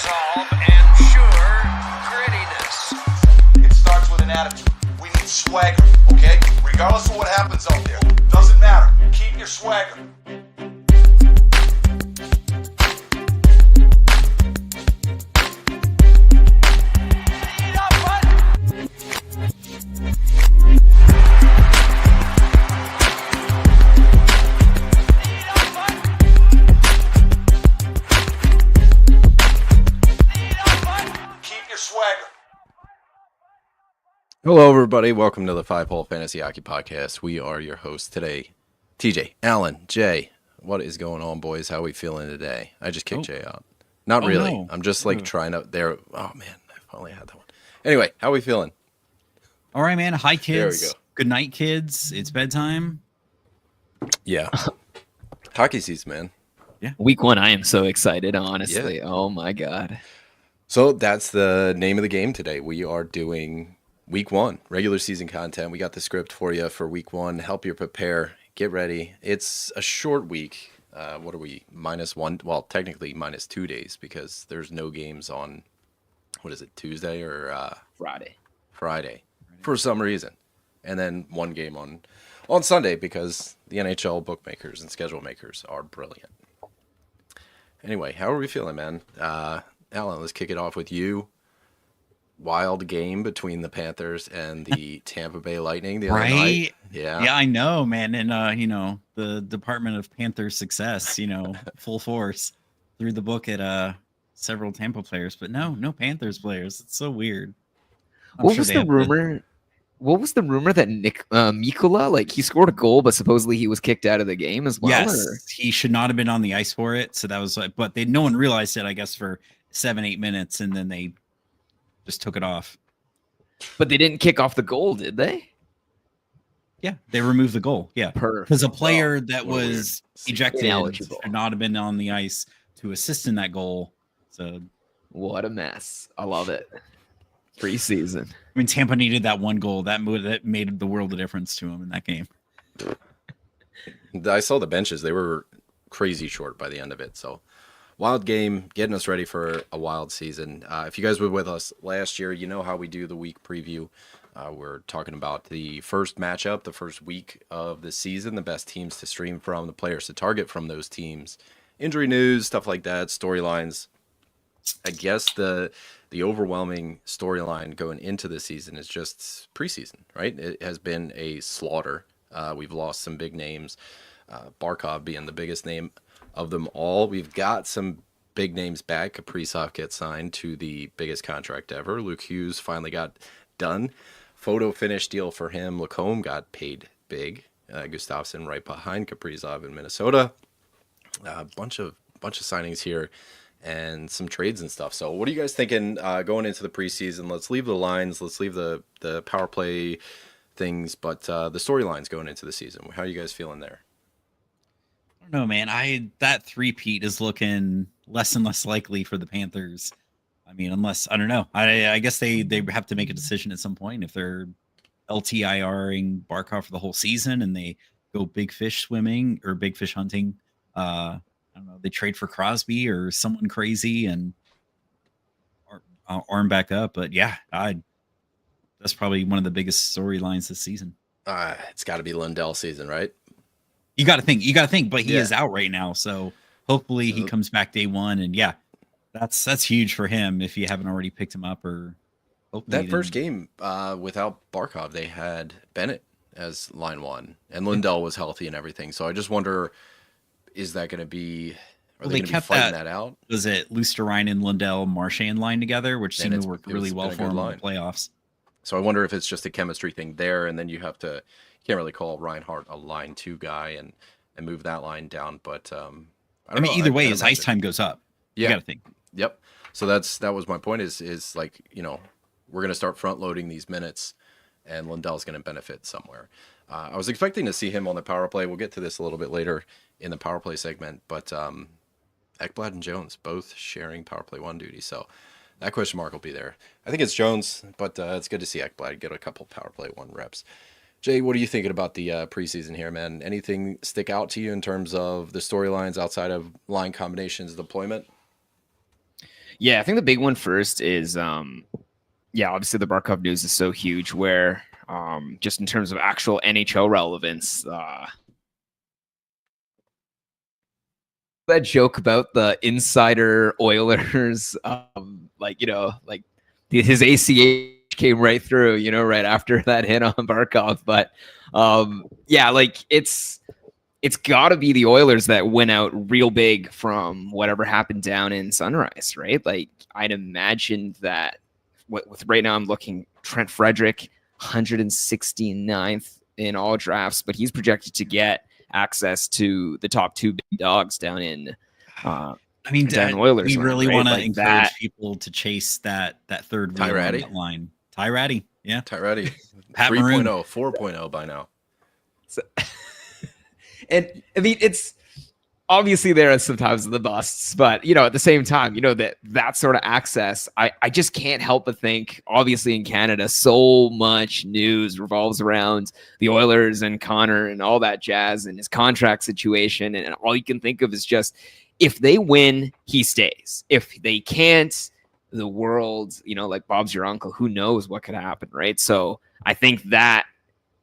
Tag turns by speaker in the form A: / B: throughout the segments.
A: resolve and sure grittiness.
B: It starts with an attitude. We need swagger, okay? Regardless of what happens out there. Doesn't matter. Keep your swagger.
C: Hello, everybody. Welcome to the Five Hole Fantasy Hockey Podcast. We are your hosts today. TJ, Alan, Jay, what is going on, boys? How are we feeling today? I just kicked Jay out. Not really.
D: No.
C: I'm just trying to. There. Oh man, I finally had that one. Anyway, how are we feeling?
D: All right, man. Hi, kids.
C: There we go.
D: Good night, kids. It's bedtime.
C: Yeah. Hockey season, man.
E: Week 1, I am so excited, honestly.
C: Yeah.
E: Oh my God.
C: So that's the name of the game today. We are doing Week 1, regular season content. We got the script for you for Week 1. Help you prepare. Get ready. It's a short week. What are we? -1? Well, technically -2 days because there's no games on, what is it, Tuesday or Friday for some reason. And then one game on Sunday because the NHL bookmakers and schedule makers are brilliant. Anyway, how are we feeling, man? Alan, let's kick it off with you. Wild game between the Panthers and the Tampa Bay Lightning the other night. Yeah.
D: Yeah, I know, man. And, the Department of Panther Success, full force threw the book at several Tampa players, but no Panthers players. It's so weird.
E: What was the rumor? What was the rumor that Nick Mikula, he scored a goal, but supposedly he was kicked out of the game as well?
D: Yes,
E: or?
D: he should not have been on the ice for it. So that was but no one realized it, I guess, for 7-8 minutes, and then they just took it off.
E: But they didn't kick off the goal, did they?
D: Yeah, they removed the goal. Yeah,
E: Perfect.
D: because a player that was ejected
E: Ineligible.
D: should not have been on the ice to assist in that goal. So,
E: What a mess. I love it. Preseason.
D: I mean, Tampa needed that one goal. That made the world of difference to him in that game.
C: I saw the benches. They were crazy short by the end of it. So, wild game, getting us ready for a wild season. If you guys were with us last year, you know how we do the week preview. We're talking about the first matchup, the first week of the season, the best teams to stream from, the players to target from those teams, injury news, stuff like that, storylines. I guess the overwhelming storyline going into the season is just preseason, right? It has been a slaughter. We've lost some big names, Barkov being the biggest name of them all. We've got some big names back. Kaprizov gets signed to the biggest contract ever. Luke Hughes finally got done. Photo finish deal for him. Lacombe got paid big. Gustafsson right behind Kaprizov in Minnesota. A bunch of signings here and some trades and stuff. So what are you guys thinking going into the preseason? Let's leave the lines. Let's leave the power play things, but the storylines going into the season. How are you guys feeling there?
D: I don't know, man. That three-peat is looking less and less likely for the Panthers. I mean, unless, I don't know. I guess they have to make a decision at some point if they're LTIRing Barkov for the whole season and they go big fish swimming or big fish hunting. I don't know. They trade for Crosby or someone crazy and arm back up. But yeah, that's probably one of the biggest storylines this season.
C: It's got to be Lundell season, right?
D: You got to think, but he is out right now. So hopefully he comes back day one. And yeah, that's huge for him if you haven't already picked him up or
C: that first game without Barkov, they had Bennett as line one and Lundell was healthy and everything. So I just wonder, is that going to be, are they going to be fighting that out? Was
D: it Lusterine, Lundell, Marchand line together, which seemed to work really well for him in the playoffs?
C: So I wonder if it's just a chemistry thing there, and then you can't really call Reinhart a line 2 guy and move that line down. But I mean,
D: either way, his ice time goes up.
C: Yeah.
D: You got to think.
C: Yep. So that was my point is like, we're going to start front loading these minutes and Lundell's going to benefit somewhere. I was expecting to see him on the power play. We'll get to this a little bit later in the power play segment, but Ekblad and Jones both sharing power play 1 duty. So that question mark will be there. I think it's Jones, but it's good to see Ekblad get a couple power play 1 reps. Jay, what are you thinking about the preseason here, man? Anything stick out to you in terms of the storylines outside of line combinations deployment?
E: Yeah, I think the big one first is obviously the Barkov news is so huge where just in terms of actual NHL relevance, that joke about the insider Oilers, like his ACH came right through, right after that hit on Barkov. But it's got to be the Oilers that went out real big from whatever happened down in Sunrise, right? Like I'd imagine that with right now I'm looking Trent Frederick, 169th in all drafts, but he's projected to get access to the top two big dogs down in down Oilers.
D: We really
E: right?
D: want to
E: like
D: encourage
E: that.
D: people to chase that third
C: Ty
D: wheel on
C: Ratty?
D: that line. Ty Ratty, yeah.
C: Ty Ratty,
D: Pat
C: 3.0,
D: Maroon.
C: 4.0 by now.
E: And I mean, it's obviously there are sometimes the busts, but at the same time, that sort of access, I just can't help but think, obviously in Canada, so much news revolves around the Oilers and Connor and all that jazz and his contract situation. And all you can think of is just, if they win, he stays. If they can't, the world, like Bob's your uncle, who knows what could happen, right? So I think that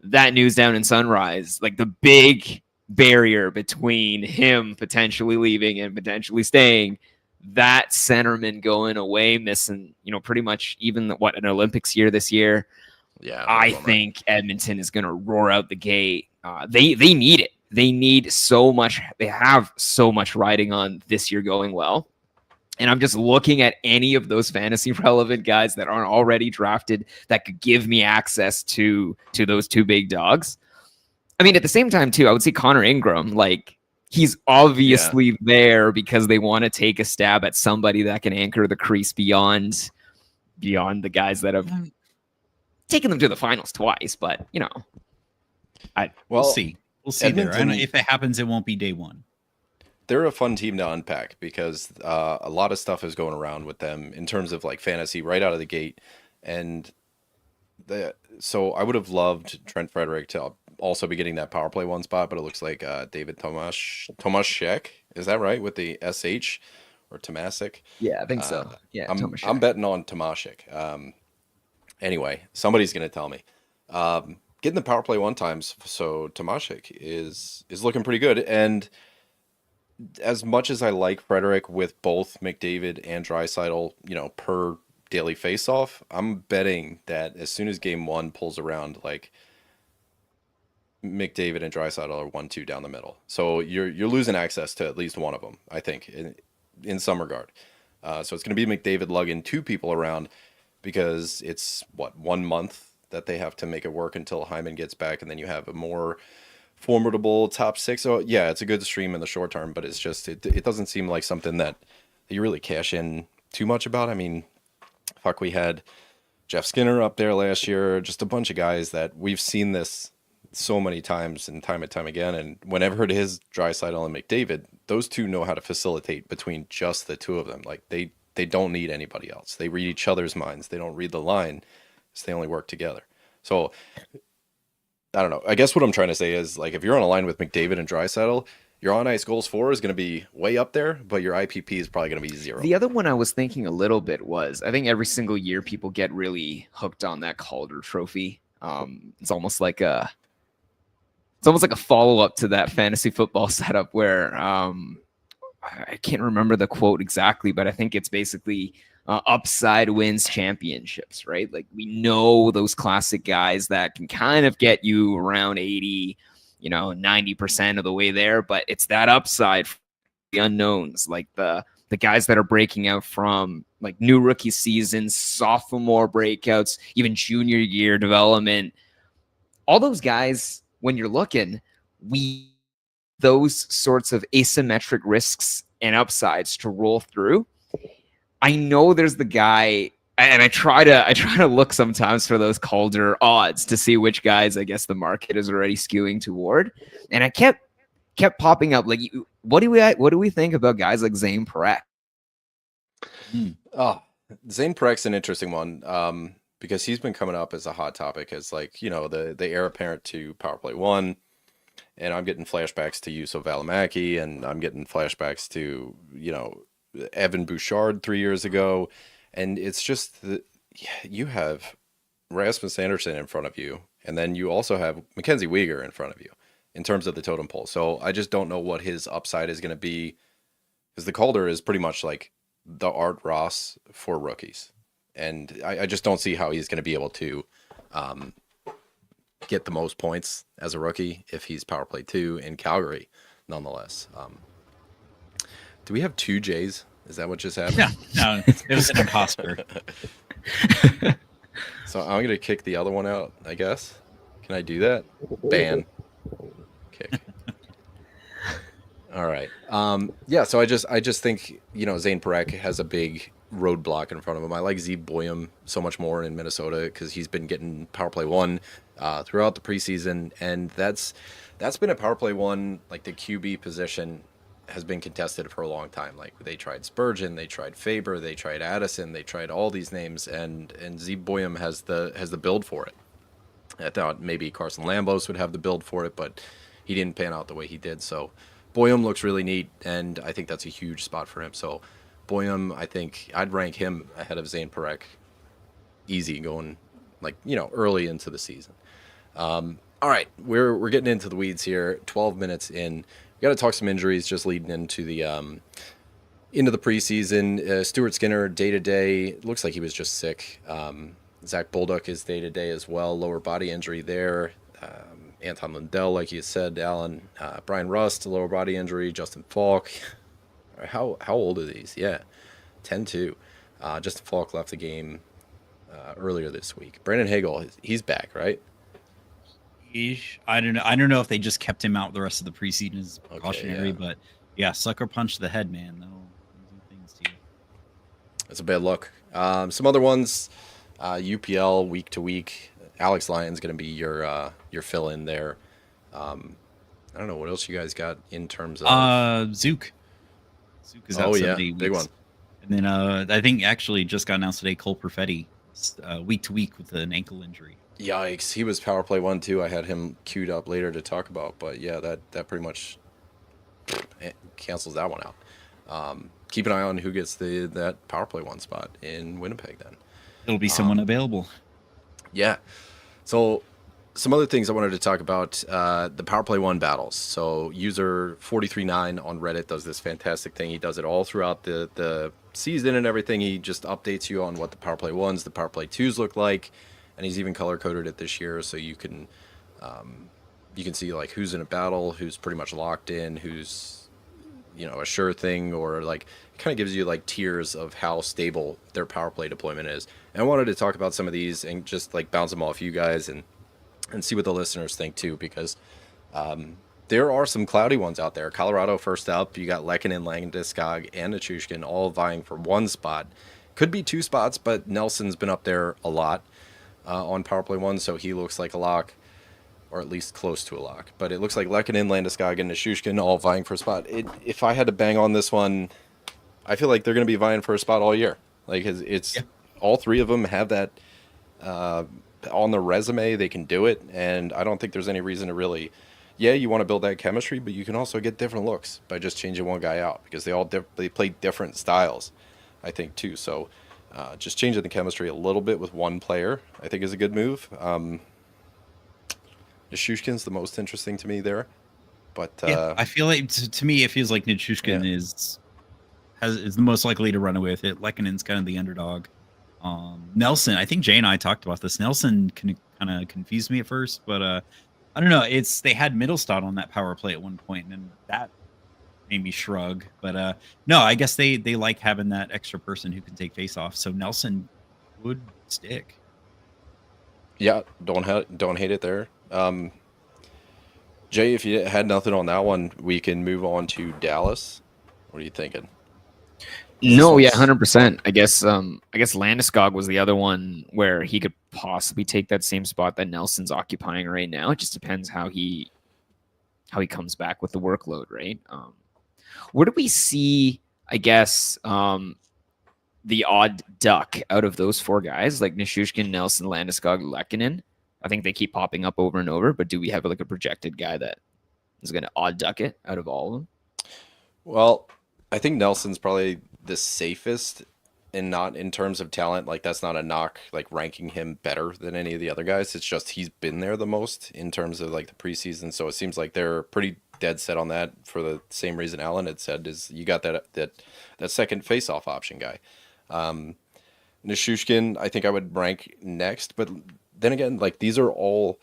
E: news down in Sunrise, like the big barrier between him potentially leaving and potentially staying, that centerman going away, missing, pretty much even an Olympics year this year.
C: Yeah,
E: I think Edmonton is going to roar out the gate. They need it. They need so much. They have so much riding on this year going well. And I'm just looking at any of those fantasy relevant guys that aren't already drafted that could give me access to those two big dogs. I mean, at the same time, too, I would say Connor Ingram, like, he's obviously there because they want to take a stab at somebody that can anchor the crease beyond the guys that have taken them to the finals twice. But,
D: We'll see. We'll see
C: Edmonton,
D: there. If it happens, it won't be day one.
C: They're a fun team to unpack because a lot of stuff is going around with them in terms of like fantasy right out of the gate. And so I would have loved Trent Frederick to also be getting that power play one spot, but it looks like David Tomashek, is that right, with the SH or Tomasic?
E: Yeah, I think so. Yeah,
C: I'm betting on Tomashek. Anyway, somebody's gonna tell me. Getting the power play one times, so Tomashek is looking pretty good. And as much as I like Frederick with both McDavid and Draisaitl, per daily face-off, I'm betting that as soon as game one pulls around, like McDavid and Draisaitl are 1-2 down the middle. So you're losing access to at least one of them, I think, in some regard. So it's going to be McDavid lugging two people around because it's 1 month that they have to make it work until Hyman gets back, and then you have a more formidable top six. So yeah, it's a good stream in the short term, but it's just it doesn't seem like something that you really cash in too much about. I mean, fuck, we had Jeff Skinner up there last year, just a bunch of guys that we've seen this so many times and time again. And whenever it is Draisaitl and McDavid, those two know how to facilitate between just the two of them. Like they don't need anybody else. They read each other's minds. They don't read the line. So they only work together. So I don't know. I guess what I'm trying to say is, like, if you're on a line with McDavid and Draisaitl, your on-ice goals for is going to be way up there, but your IPP is probably going to be 0.
E: The other one I was thinking a little bit was, I think every single year people get really hooked on that Calder Trophy. It's almost like a follow-up to that fantasy football setup where I can't remember the quote exactly, but I think it's basically upside wins championships, right? Like, we know those classic guys that can kind of get you around 80, 90% of the way there, but it's that upside for the unknowns, like the guys that are breaking out from like new rookie seasons, sophomore breakouts, even junior year development. All those guys, when you're looking, those sorts of asymmetric risks and upsides to roll through. I know there's the guy, and I try to look sometimes for those Calder odds to see which guys I guess the market is already skewing toward. And I kept popping up, like, what do we think about guys like Zane Parekh?
C: Oh, Zane Parek's an interesting one, because he's been coming up as a hot topic as, like, the heir apparent to Power Play 1. And I'm getting flashbacks to Juuso Välimäki, and I'm getting flashbacks to, Evan Bouchard 3 years ago, and it's just you have Rasmus Anderson in front of you, and then you also have Mackenzie Weegar in front of you in terms of the totem pole. So I just don't know what his upside is going to be, because the Calder is pretty much like the Art Ross for rookies, and I just don't see how he's going to be able to get the most points as a rookie if he's power play 2 in Calgary, nonetheless. Do we have 2 J's? Is that what just happened?
D: No, it was an imposter.
C: So I'm going to kick the other one out, I guess. Can I do that? Ban. Kick. All right. Yeah, so I just think, Zane Parekh has a big roadblock in front of him. I like Zeb Boyum so much more in Minnesota because he's been getting power play 1 throughout the preseason, and that's been a power play 1, like the QB position has been contested for a long time. Like they tried Spurgeon, they tried Faber, they tried Addison, they tried all these names, and Zeb Boyum has the build for it. I thought maybe Carson Lambos would have the build for it, but he didn't pan out the way he did. So Boyum looks really neat, and I think that's a huge spot for him. So Boyum, I think I'd rank him ahead of Zane Parekh, easy, going early into the season. All right, we're getting into the weeds here. 12 minutes in. We got to talk some injuries just leading into the preseason. Stuart Skinner, day-to-day, looks like he was just sick. Zach Bolduc is day-to-day as well, lower body injury there. Anton Lundell, like you said, Alan. Brian Rust, lower body injury. Justin Falk. How old are these? Yeah, 10-2. Justin Falk left the game earlier this week. Brandon Hagel, he's back, right?
D: I don't know if they just kept him out the rest of the preseason as precautionary, but yeah, sucker punch to the head, man. They'll do things to you.
C: That's a bad look. Some other ones, UPL week to week. Alex Lyon's going to be your fill-in there. I don't know what else you guys got in terms of
D: Zook. Zook is out 7 weeks.
C: Big one.
D: And then I think actually just got announced today, Cole Perfetti, week to week with an ankle injury.
C: Yikes, he was power play 1 too. I had him queued up later to talk about, but yeah, that pretty much cancels that one out. Keep an eye on who gets that power play 1 spot in Winnipeg then.
D: It'll be someone available.
C: Yeah. So some other things I wanted to talk about, the power play 1 battles. So user 439 on Reddit does this fantastic thing. He does it all throughout the season and everything. He just updates you on what the power play 1s, the power play 2s look like. And he's even color coded it this year, so you can see like who's in a battle, who's pretty much locked in, who's a sure thing, or like kind of gives you like tiers of how stable their power play deployment is. And I wanted to talk about some of these and just like bounce them off you guys and see what the listeners think too, because there are some cloudy ones out there. Colorado first up, you got Lehkonen, Landeskog, and Nichushkin all vying for 1 spot. Could be 2 spots, but Nelson's been up there a lot. On power play 1, so he looks like a lock, or at least close to a lock. But it looks like Lehkonen, Landeskog, and Nichushkin all vying for a spot. If I had to bang on this one, I feel like they're going to be vying for a spot all year. Like it's all 3 of them have that on their resume. They can do it, and I don't think there's any reason to really. Yeah, you want to build that chemistry, but you can also get different looks by just changing one guy out, because they play different styles, I think too. So. Just changing the chemistry a little bit with one player, I think, is a good move. Nichushkin's the most interesting to me there, but
D: I feel like to me it feels like Nichushkin is the most likely to run away with it. Lehkonen's kind of the underdog. Nelson, I think Jay and I talked about this. Nelson kind of confused me at first, but I don't know. They had Middlestad on that power play at one point, and that made me shrug. But no, I guess they like having that extra person who can take face off. So Nelson would stick.
C: Yeah, don't hate it there. Jay, if you had nothing on that one, we can move on to Dallas. What are you thinking?
E: No, yeah, 100%. I guess Landeskog was the other one where he could possibly take that same spot that Nelson's occupying right now. It just depends how he comes back with the workload, right? Where do we see, I guess, the odd duck out of those 4 guys, like Nichushkin, Nelson, Landeskog, Lehkonen? I think they keep popping up over and over, but do we have like a projected guy that is going to odd duck it out of all of them?
C: Well, I think Nelson's probably the safest, and not in terms of talent. Like that's not a knock, like ranking him better than any of the other guys. It's just he's been there the most in terms of like the preseason. So it seems like they're pretty dead set on that for the same reason Alan had said, is you got that second face-off option guy. Nishushkin, I think I would rank next, but then again, like these are all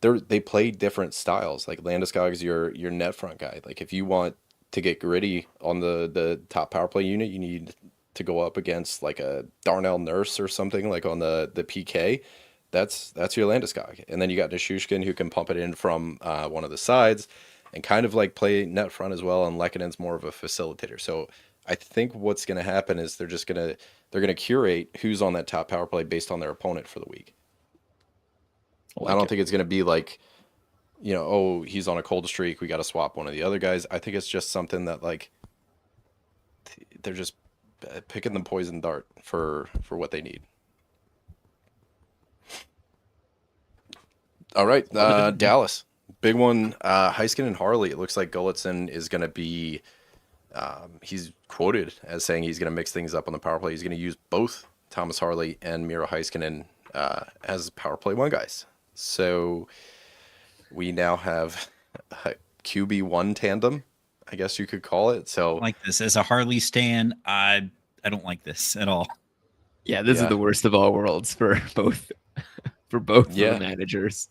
C: they play different styles. Like Landeskog is your net front guy. Like if you want to get gritty on the top power play unit, you need to go up against like a Darnell Nurse or something like on the PK. That's your Landeskog. And then you got Nishushkin who can pump it in from one of the sides and kind of like play net front as well. And Lekkonen's more of a facilitator. So I think what's going to happen is they're going to curate who's on that top power play based on their opponent for the week. I don't think it's going to be like, oh, he's on a cold streak, we got to swap one of the other guys. I think it's just something that like they're just picking the poison dart for what they need. All right, Dallas, big one. Heiskanen and Harley. It looks like Gulletson is going to be. He's quoted as saying he's going to mix things up on the power play. He's going to use both Thomas Harley and Miro Heiskanen as power play one guys. So we now have a QB1 tandem, I guess you could call it. So
D: Like this as a Harley stan, I don't like this at all.
E: Yeah, this is the worst of all worlds for both of the managers.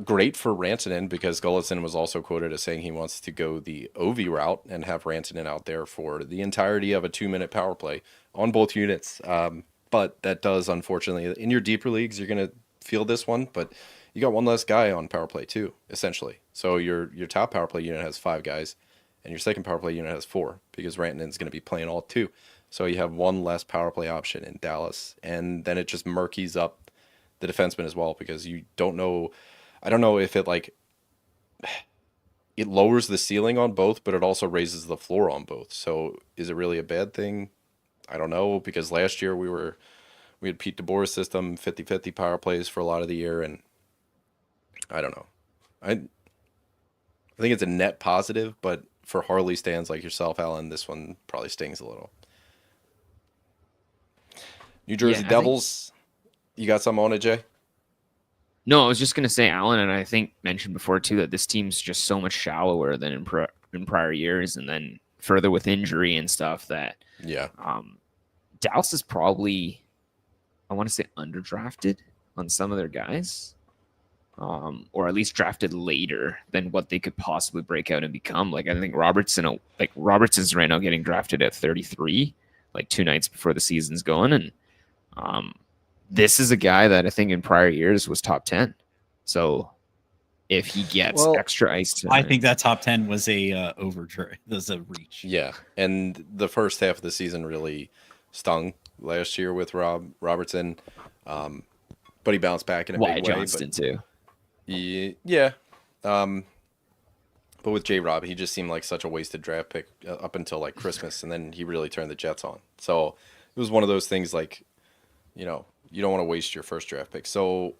C: Great for Rantanen because Gulletson was also quoted as saying he wants to go the Ovi route and have Rantanen out there for the entirety of a 2-minute power play on both units. But that does, unfortunately, in your deeper leagues, you're going to feel this one, but you got one less guy on power play too, essentially. So your top power play unit has 5 guys, and your second power play unit has 4 because Rantanen's going to be playing all 2. So you have one less power play option in Dallas, and then it just murkies up the defenseman as well because you don't know. I don't know if it lowers the ceiling on both, but it also raises the floor on both. So is it really a bad thing? I don't know, because last year we had Pete DeBoer's system, 50-50 power plays for a lot of the year, and I don't know. I think it's a net positive, but for Harley stands like yourself, Alan, this one probably stings a little. New Jersey Devils, you got something on it, Jay?
E: No, I was just going to say, Alan, and I think mentioned before too, that this team's just so much shallower than in prior years, and then further with injury and stuff that Dallas is probably, I want to say, underdrafted on some of their guys, or at least drafted later than what they could possibly break out and become. Like I think Robertson's right now getting drafted at 33, like 2 nights before the season's going, and this is a guy that I think in prior years was top 10. So if he gets extra ice time,
D: I think that top 10 was a was a reach.
C: Yeah, and the first half of the season really stung last year with Robertson, but he bounced back in a big way.
E: Johnston too.
C: Yeah. But with J-Rob, he just seemed like such a wasted draft pick up until like Christmas, and then he really turned the Jets on. So it was one of those things like, you don't want to waste your first draft pick. So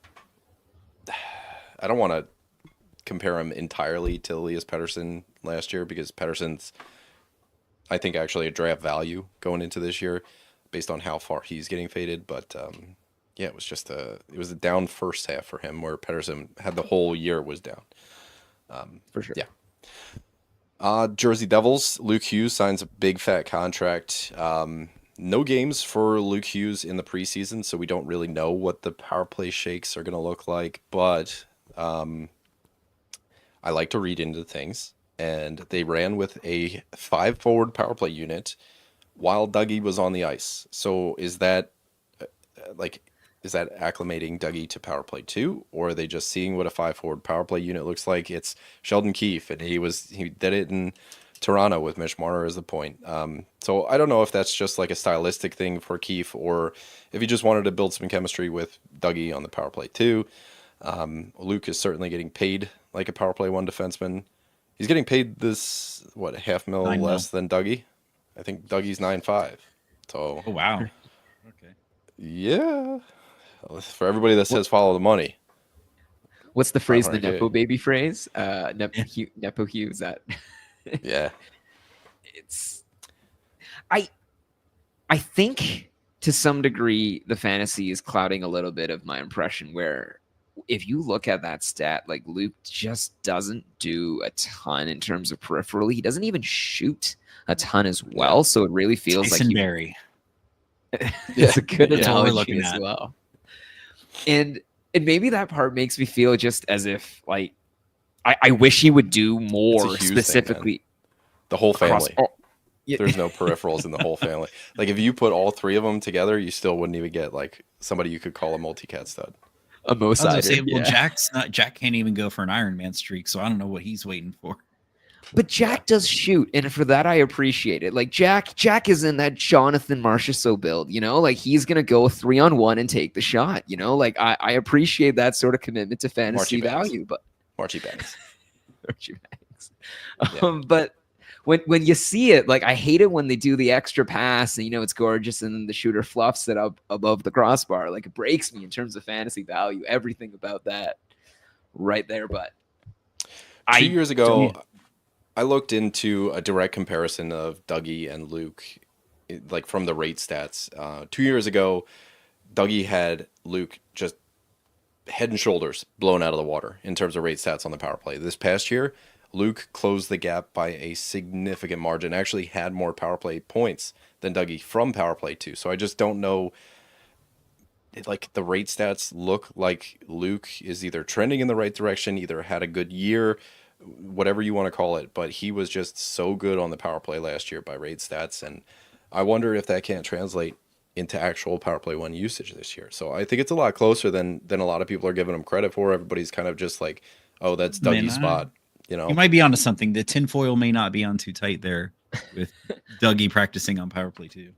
C: I don't want to compare him entirely to Elias Pettersson last year because Pettersson's, I think, actually a draft value going into this year based on how far he's getting faded. But it was just it was a down first half for him where Pettersson had the whole year was down.
E: For sure.
C: Yeah. Jersey Devils, Luke Hughes signs a big fat contract. No games for Luke Hughes in the preseason, so we don't really know what the power play shakes are going to look like. But I like to read into things, and they ran with a 5-forward power play unit while Dougie was on the ice. So is that acclimating Dougie to power play 2, or are they just seeing what a 5-forward power play unit looks like? It's Sheldon Keefe, and he did it in Toronto with Mitch Marner as the point. So I don't know if that's just like a stylistic thing for Keefe, or if he just wanted to build some chemistry with Dougie on the power play 2. Luke is certainly getting paid like a power play 1 defenseman. He's getting paid this, $500,000 less than Dougie? I think Dougie's 9.5. So
D: Oh, wow. Okay.
C: yeah. For everybody that says follow the money.
E: What's the phrase? The
C: 500K.
E: Nepo baby phrase? Nepo Hughes. That
C: Yeah.
E: it's I think to some degree the fantasy is clouding a little bit of my impression where if you look at that stat, like Luke just doesn't do a ton in terms of peripherally. He doesn't even shoot a ton as well. So it really feels
D: Tyson
E: like
D: Berry.
E: it's a good
D: That's all we're
E: analogy
D: looking
E: as
D: at.
E: well. And maybe that part makes me feel just as if like I wish he would do more
C: Hughes thing,
E: specifically
C: The whole
E: across
C: family.
E: all- Yeah.
C: There's no peripherals in the whole family. Like if you put all three of them together, you still wouldn't even get like somebody you could call a multi-cat stud.
E: a
D: I was gonna say,
E: Mo-sider,
D: well,
E: yeah.
D: Jack can't even go for an Iron Man streak, so I don't know what he's waiting for.
E: But Jack does shoot, and for that I appreciate it. Like Jack is in that Jonathan Marchessault build, you know, like he's gonna go 3-on-1 and take the shot, you know. Like I appreciate that sort of commitment to fantasy
C: Marchie Banks.
E: value, but
C: Marchie Banks.
E: Archie Banks. But when you see it, like I hate it when they do the extra pass and you know it's gorgeous and then the shooter fluffs it up above the crossbar. Like it breaks me in terms of fantasy value. Everything about that right there. But
C: 2 years ago, I looked into a direct comparison of Dougie and Luke, like from the rate stats. 2 years ago, Dougie had Luke just head and shoulders blown out of the water in terms of rate stats on the power play. This past year, Luke closed the gap by a significant margin, actually had more power play points than Dougie from power play too. So I just don't know. Like the rate stats look like Luke is either trending in the right direction, either had a good year, whatever you want to call it, but he was just so good on the power play last year by rate stats. And I wonder if that can't translate into actual power play one usage this year. So I think it's a lot closer than a lot of people are giving him credit for. Everybody's kind of just like, oh, that's
D: Man,
C: Dougie's spot. You know,
D: You might be onto something. The tinfoil may not be on too tight there with Dougie practicing on power play too.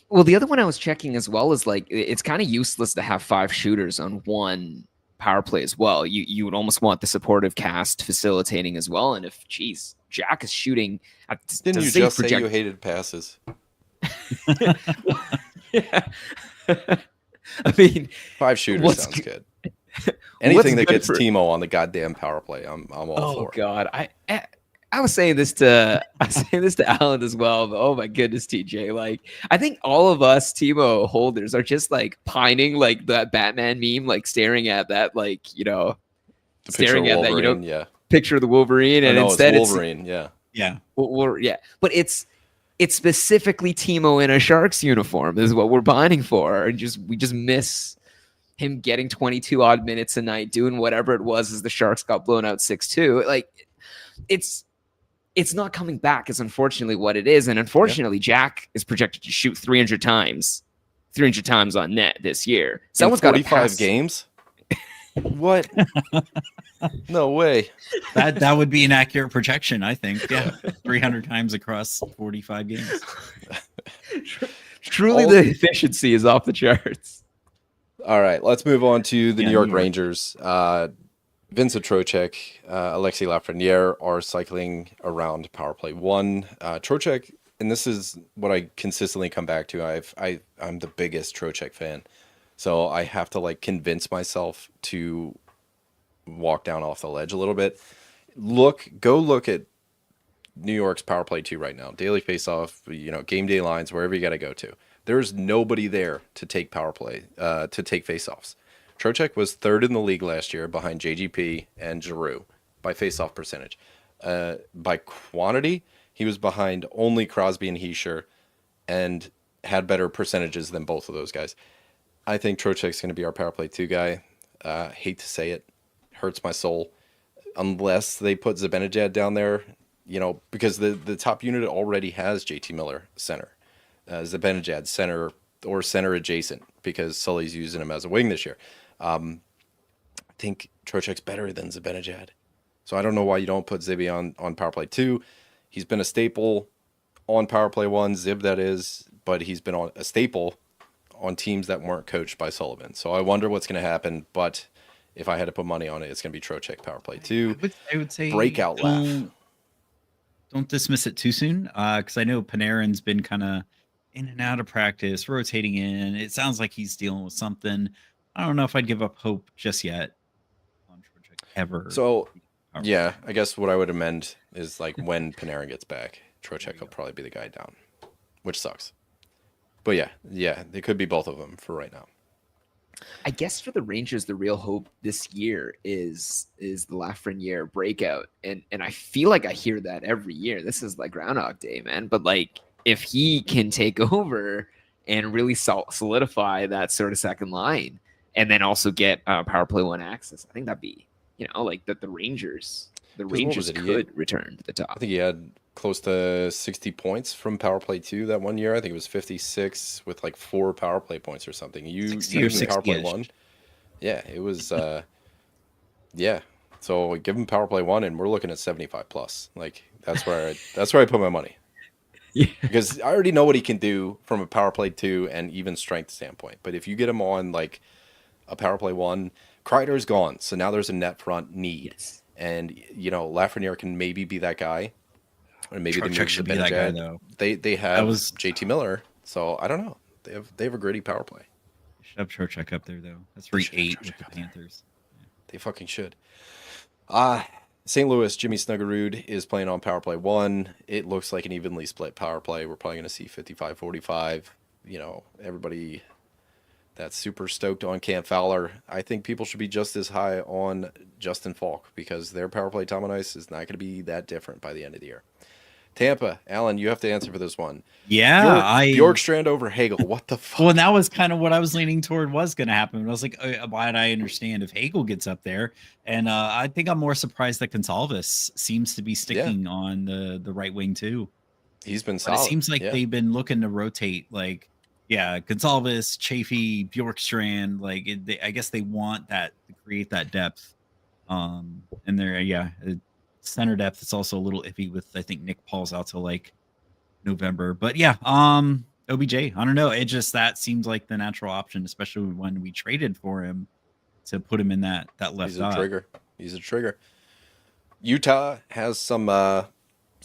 E: well, the other one I was checking as well is like it's kind of useless to have 5 shooters on one power play as well. You would almost want the supportive cast facilitating as well. And if Jack is shooting,
C: didn't you just say you hated passes?
E: Yeah. I mean,
C: 5 shooters
E: What's
C: sounds
E: good-
C: good. Anything that
E: good
C: gets
E: for-
C: Timo on the goddamn power play, I'm all
E: oh
C: for.
E: God, I was saying this to Alan as well. But oh my goodness, TJ, like I think all of us Timo holders are just like pining like that Batman meme, like staring at that, like you know,
C: The picture
E: staring
C: of
E: at that, you know,
C: Wolverine, yeah.
E: picture of the Wolverine, and
C: No,
E: instead
C: it's Wolverine, yeah.
D: Yeah.
E: yeah, but it's specifically Timo in a Sharks uniform is what we're pining for, and we just miss him getting 22 odd minutes a night doing whatever it was as the Sharks got blown out 6-2. Like it's not coming back is unfortunately what it is, and unfortunately Jack is projected to shoot 300 times on net this year. Someone's got
C: 45 games. What? No way.
D: That would be an accurate projection, I think. Yeah. 300 times across 45 games.
E: Truly,
C: All-
E: the efficiency is off the charts.
C: All right, let's move on to the
D: Yeah,
C: New York
D: New York.
C: Rangers. Vincent Trocheck, Alexei Lafreniere are cycling around power play 1. Trocheck, and this is what I consistently come back to. I'm the biggest Trocheck fan, so I have to like convince myself to walk down off the ledge a little bit. Go look at New York's power play 2 right now. Daily faceoff, game day lines, wherever you got to go to. There's nobody there to take power play, to take faceoffs. Trocheck was 3rd in the league last year behind JGP and Giroux by faceoff percentage. By quantity, he was behind only Crosby and Heischer and had better percentages than both of those guys. I think Trocheck's going to be our power play 2 guy. Hate to say it. Hurts my soul. Unless they put Zibanejad down there, because the top unit already has JT Miller center. Zibanejad center or center adjacent because Sully's using him as a wing this year. I think Trocheck's better than Zibanejad. So I don't know why you don't put Zibby on power play 2. He's been a staple on power play 1, Zib that is, but he's been a staple on teams that weren't coached by Sullivan. So I wonder what's going to happen, but if I had to put money on it, it's going to be Trocheck power play 2.
D: I would say
C: Breakout laugh.
D: Don't dismiss it too soon, because I know Panarin's been kind of in and out of practice, rotating in. It sounds like he's dealing with something. I don't know if I'd give up hope just yet on Trocheck ever.
C: So, yeah, I guess what I would amend is like when Panarin gets back, Trocheck will probably be the guy down, which sucks. But yeah, they could be both of them for right now.
E: I guess for the Rangers, the real hope this year is the Lafreniere breakout, and I feel like I hear that every year. This is like Groundhog Day, man. But like, if he can take over and really solidify that sort of second line, and then also get power play one access, I think that'd be like that the Rangers could return to the top.
C: I think he had close to 60 points from power play 2 that one year. I think it was 56 with like 4 power play points or something. You
D: 60 or
C: give him power play
D: 60-ish.
C: 1. Yeah, it was yeah. So give him power play 1 and we're looking at 75 plus. Like that's where I put my money.
E: Yeah.
C: Because I already know what he can do from a power play 2 and even strength standpoint. But if you get him on like a power play 1, Kreider's gone. So now there's a net front need.
E: Yes.
C: And Lafreniere can maybe be that guy. Or maybe they
D: Trocheck
C: move
D: should
C: the
D: be that guy,
C: Benajad.
D: though.
C: They have
D: was-
C: JT Miller, so I don't know. They have a gritty power play.
D: Should have Trocheck up there though. That's
C: They should have
D: 3-8 with
C: Trocheck
D: the
C: up there.
D: Panthers.
C: They fucking should. St. Louis, Jimmy Snuggerud is playing on power play 1. It looks like an evenly split power play. We're probably going to see 55-45. Everybody that's super stoked on Cam Fowler. I think people should be just as high on Justin Falk because their power play time on ice is not going to be that different by the end of the year. Tampa, Alan, you have to answer for this one.
D: Yeah,
C: Bjorkstrand over Hagel. What the fuck?
D: Well, and that was kind of what I was leaning toward was going to happen. But I was like, why I understand if Hagel gets up there. And I think I'm more surprised that Gonsalves seems to be sticking on the right wing too.
C: He's been
D: But
C: solid.
D: it seems like
C: yeah.
D: they've been looking to rotate Gonsalves, Chafee, Bjorkstrand. I guess they want that to create that depth. And they're center depth is also a little iffy with I think Nick Paul's out till like November. But OBJ, I don't know. It just that seems like the natural option, especially when we traded for him to put him in that left
C: He's a
D: dot.
C: trigger. He's a trigger. Utah has some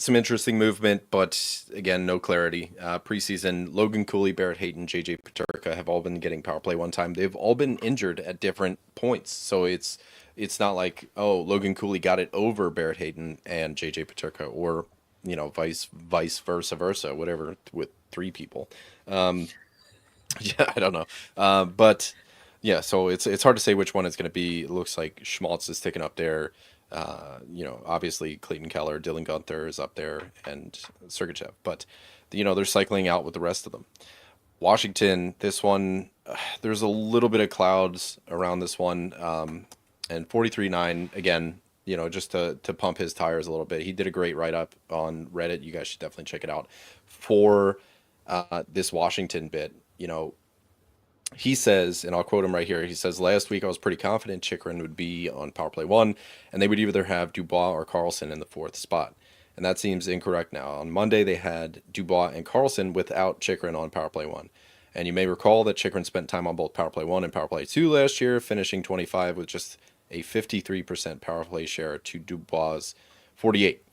C: interesting movement, but again, no clarity. Preseason, Logan Cooley, Barrett Hayton, JJ Paterka have all been getting power play one time. They've all been injured at different points. So it's not like, oh, Logan Cooley got it over Barrett Hayton and JJ Paterka or, vice versa, whatever, with 3 people. I don't know. But yeah, so it's hard to say which one it's going to be. It looks like Schmaltz is ticking up there. Obviously Clayton Keller, Dylan Gunther is up there, and Sergachev. But, they're cycling out with the rest of them. Washington, this one, there's a little bit of clouds around this one. And 43.9, again, just to pump his tires a little bit. He did a great write-up on Reddit. You guys should definitely check it out. For this Washington bit, he says, and I'll quote him right here, he says, last week I was pretty confident Chychrun would be on power play 1, and they would either have Dubois or Carlson in the 4th spot. And that seems incorrect now. On Monday, they had Dubois and Carlson without Chychrun on power play 1. And you may recall that Chychrun spent time on both power play 1 and power play 2 last year, finishing 25 with just a 53% power play share to Dubois' 48.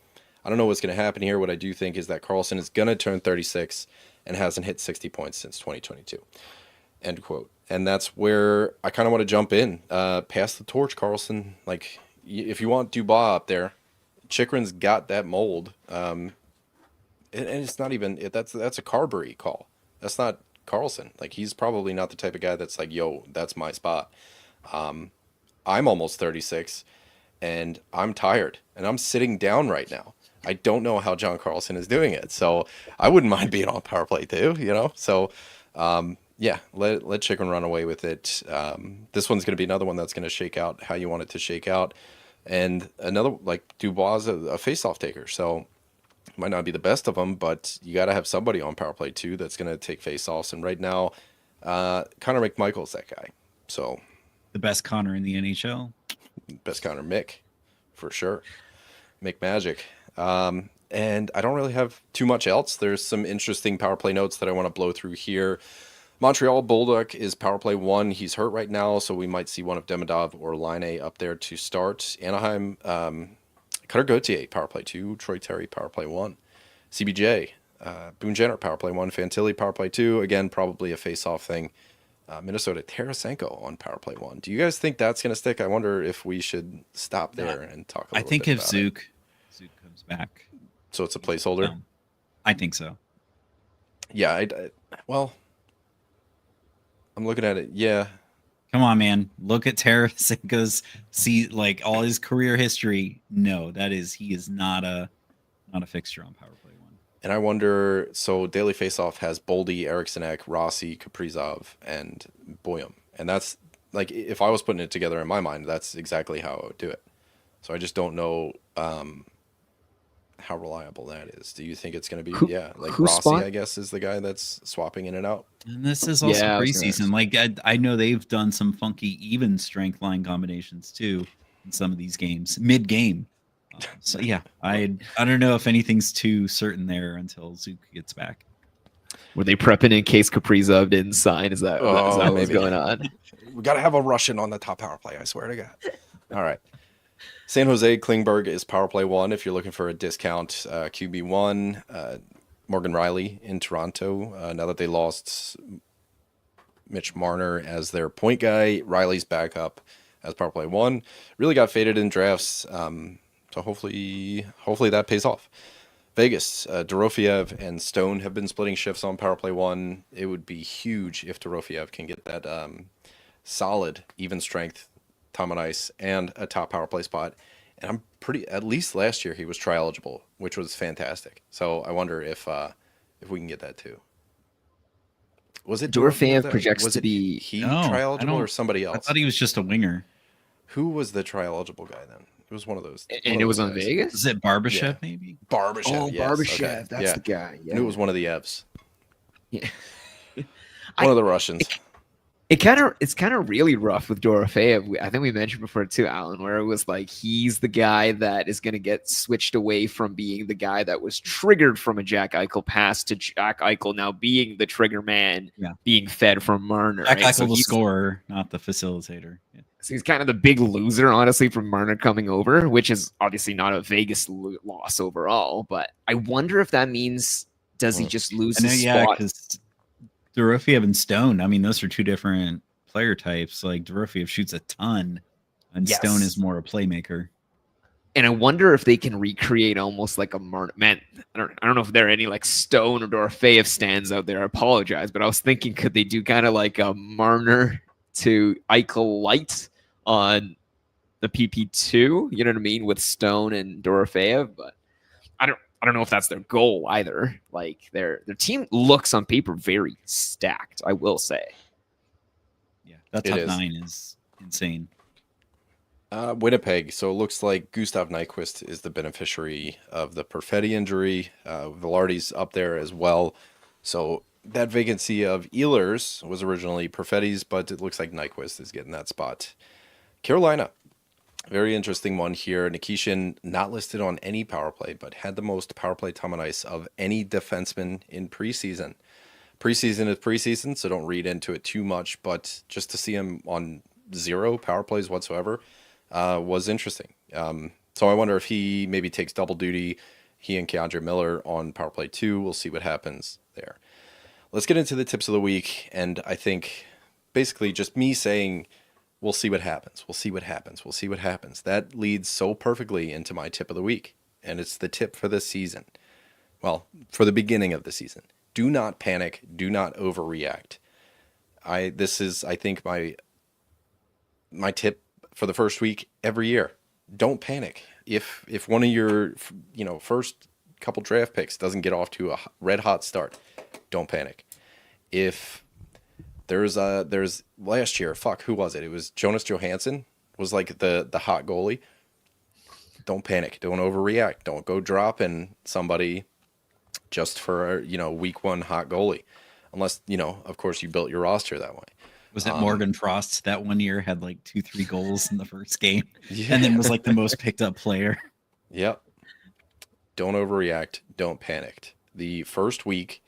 C: I don't know what's going to happen here. What I do think is that Carlson is going to turn 36 and hasn't hit 60 points since 2022. End quote. And that's where I kind of want to jump in. Pass the torch, Carlson. Like, if you want Dubois up there, Chychrun's got that mold. And it's not even, that's a Carberry call. That's not Carlson. Like, he's probably not the type of guy that's like, yo, that's my spot. I'm almost 36 and I'm tired and I'm sitting down right now. I don't know how John Carlson is doing it. So I wouldn't mind being on power play too, So, let Chychrun run away with it. This one's going to be another one that's going to shake out how you want it to shake out. And another, like, Dubois is a face-off taker. So might not be the best of them, but you got to have somebody on power play too that's going to take face-offs. And right now, Connor McMichael's that guy. So
D: The best Connor in the NHL.
C: best Connor, Mick, for sure. Mick Magic. And I don't really have too much else. There's some interesting power play notes that I want to blow through here. Montreal Bolduc is power play 1. He's hurt right now, so we might see one of Demidov or Line up there to start. Anaheim, Cutter Gauthier, power play 2. Troy Terry, power play 1. CBJ, Boone Jenner, power play 1. Fantilli, power play 2. Again, probably a face-off thing. Minnesota, Tarasenko on power play 1. Do you guys think that's going to stick? I wonder if we should stop there and talk a little
D: I think
C: bit
D: if
C: about it.
D: Zook comes back,
C: So it's a placeholder?
D: I think so.
C: Yeah, well, I'm looking at it. Yeah.
D: Come on, man. Look at Tarasenko's see like all his career history. No, he is not a fixture on Power Play One.
C: And I wonder, so Daily Faceoff has Boldy, Erikssonek, Rossi, Kaprizov, and Boyum. And that's like, if I was putting it together in my mind, that's exactly how I would do it. So I just don't know how reliable that is. Do you think it's going to be? Yeah, like
E: who's
C: Rossi,
E: spot?
C: I guess, is the guy that's swapping in and out.
D: And this is also
E: Yeah, I was gonna
D: preseason. Like I know they've done some funky even strength line combinations too in some of these games mid game. So yeah, I don't know if anything's too certain there until Zook gets back.
E: Were they prepping in case Kaprizov didn't sign? Is that what's
C: maybe.
E: going on?
C: We got to have a Russian on the top power play, I swear to God. All right. San Jose Klingberg is power play 1 if you're looking for a discount. QB1, Morgan Riley in Toronto. Now that they lost Mitch Marner as their point guy, Riley's back up as power play 1. Really got faded in drafts. So hopefully that pays off. Vegas, Dorofiev and Stone have been splitting shifts on power play 1. It would be huge if Dorofiev can get that solid even strength time on ice and a top power play spot. And I'm at least last year he was tri eligible, which was fantastic. So I wonder if we can get that too. Was it
E: Dorofeev projects
C: was
E: to
C: it
E: be-
C: he
D: No,
C: tri
D: I
C: eligible
D: don't-
C: or somebody
D: I
C: else?
D: thought he was just a winger.
C: Who was the tri eligible guy then? It was one of those.
E: And it was on
C: guys.
E: Vegas?
D: Is it Barbashev
C: Yeah.
D: maybe?
C: Barbashev.
E: Oh,
C: yes,
E: Barbashev.
C: okay.
E: That's
C: yeah.
E: the guy.
C: I
E: Yeah.
C: knew it was one of the Evs.
E: Yeah.
C: One of the Russians.
E: It's kind of really rough with Dorofeev. I think we mentioned before too, Alan, where it was like he's the guy that is going to get switched away from being the guy that was triggered from a Jack Eichel pass to Jack Eichel now being the trigger man,
D: Yeah.
E: being fed from Marner.
D: Jack
E: right?
D: Eichel,
E: So
D: the
E: he's-
D: scorer, not the facilitator. Yeah.
E: So he's kind of the big loser, honestly, from Marner coming over, which is obviously not a Vegas loss overall. But I wonder if that means does he just lose
D: I know,
E: his
D: yeah,
E: spot?
D: because Dorofiev and Stone. I mean, those are two different player types. Like Dorofiev shoots a ton, and
E: Yes.
D: Stone is more a playmaker.
E: And I wonder if they can recreate almost like a Marner. Man, I don't know if there are any like Stone or Dorofeev stands out there. I apologize, but I was thinking, could they do kind of like a Marner to Eichel light on the PP2? You know what I mean, with Stone and Dorofeev. But I don't know if that's their goal either. Like their team looks on paper very stacked, I will say.
D: Yeah, that
C: It
D: top
C: is.
D: 9 is insane.
C: Winnipeg. So it looks like Gustav Nyquist is the beneficiary of the Perfetti injury. Velarde's up there as well. So that vacancy of Ehlers was originally Perfetti's, but it looks like Nyquist is getting that spot. Carolina, very interesting one here. Nikishin not listed on any power play, but had the most power play time on ice of any defenseman in preseason. Preseason is preseason, so don't read into it too much, but just to see him on 0 power plays whatsoever was interesting. So I wonder if he maybe takes double duty, he and Keandre Miller on power play 2. We'll see what happens there. Let's get into the tips of the week, and I think basically just me saying, we'll see what happens. We'll see what happens. We'll see what happens. That leads so perfectly into my tip of the week, and it's the tip for this season. Well, for the beginning of the season. Do not panic. Do not overreact. This is, I think, my tip for the first week every year. Don't panic. If one of your first couple draft picks doesn't get off to a red hot start, don't panic. If there's last year, who was it? It was Jonas Johansson was like the hot goalie. Don't panic. Don't overreact. Don't go dropping somebody just for week 1 hot goalie, unless of course you built your roster that way.
D: Was it Morgan Frost that one year had like 2-3 goals in the first game, and then was like the most picked up player?
C: Yep. Don't overreact. Don't panic. The first week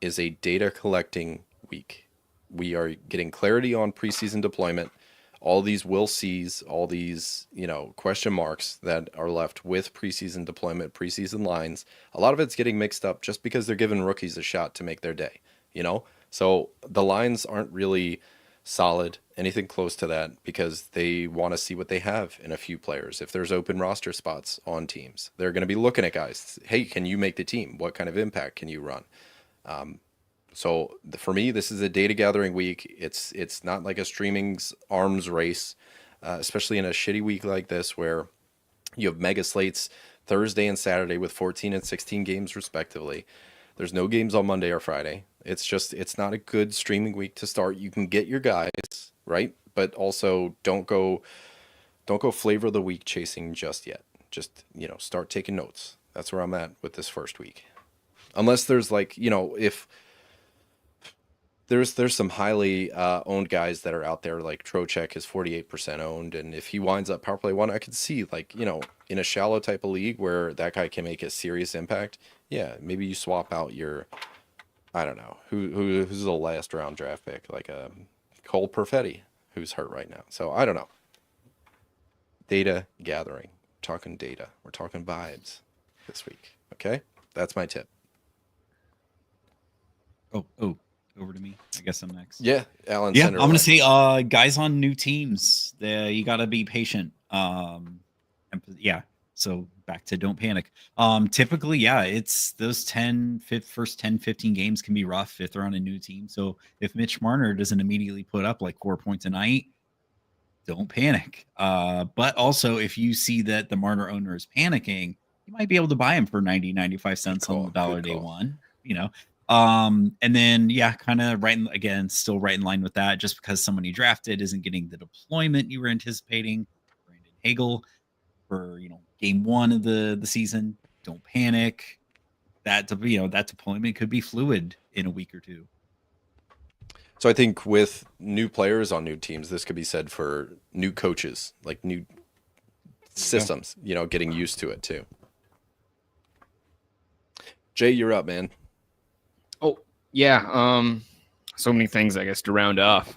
C: is a data collecting week. We are getting clarity on preseason deployment. All these will sees, all these, question marks that are left with preseason deployment, preseason lines. A lot of it's getting mixed up just because they're giving rookies a shot to make their day, So the lines aren't really solid, anything close to that, because they want to see what they have in a few players. If there's open roster spots on teams, they're going to be looking at guys. Hey, can you make the team? What kind of impact can you run? So for me, this is a data gathering week. It's not like a streaming's arms race, especially in a shitty week like this where you have mega slates Thursday and Saturday with 14 and 16 games respectively. There's no games on Monday or Friday. It's not a good streaming week to start. You can get your guys, right? But also don't go flavor of the week chasing just yet. Just, start taking notes. That's where I'm at with this first week. Unless there's if there's some highly owned guys that are out there, like Trocheck is 48% owned, and if he winds up power play one, I could see in a shallow type of league where that guy can make a serious impact. Yeah, maybe you swap out your, I don't know, who's the last round draft pick, like Cole Perfetti, who's hurt right now. So I don't know. Data gathering, we're talking data, we're talking vibes this week. Okay, that's my tip.
D: Oh, over to me. I guess I'm next.
C: Yeah, Alan.
D: Yeah, I'm gonna say, guys on new teams, you gotta be patient. Yeah. So back to don't panic. Typically, yeah, it's those first 10, 15 games can be rough if they're on a new team. So if Mitch Marner doesn't immediately put up like 4 points a night, don't panic. But also if you see that the Marner owner is panicking, you might be able to buy him for 90-95 cents on the dollar day one, and then kind of still right in line with that, just because someone you drafted isn't getting the deployment you were anticipating. Brandon Hagel for game one of the season. Don't panic. That deployment could be fluid in a week or two.
C: So I think with new players on new teams, this could be said for new coaches, like new systems, getting used to it too. Jay, you're up, man.
E: Oh, yeah. So many things, I guess, to round off.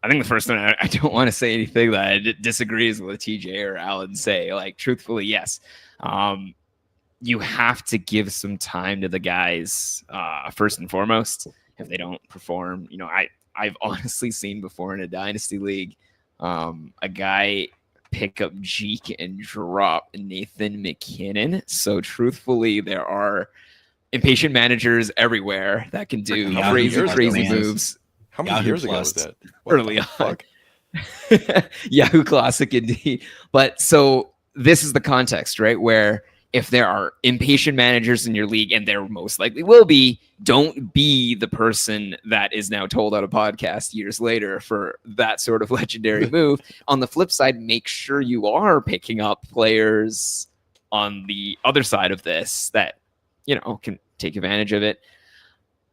E: I think the first thing, I don't want to say anything that disagrees with TJ or Alan say. Like, truthfully, yes. You have to give some time to the guys, first and foremost, if they don't perform. I've honestly seen before in a dynasty league, a guy pick up Jeek and drop Nathan McKinnon. So truthfully, there are impatient managers everywhere that can do crazy moves.
C: How many years ago was that?
E: Early on. Yahoo Classic indeed. But so this is the context, right? Where if there are impatient managers in your league, and there most likely will be, don't be the person that is now told on a podcast years later for that sort of legendary move. On the flip side, make sure you are picking up players on the other side of this that, can take advantage of it.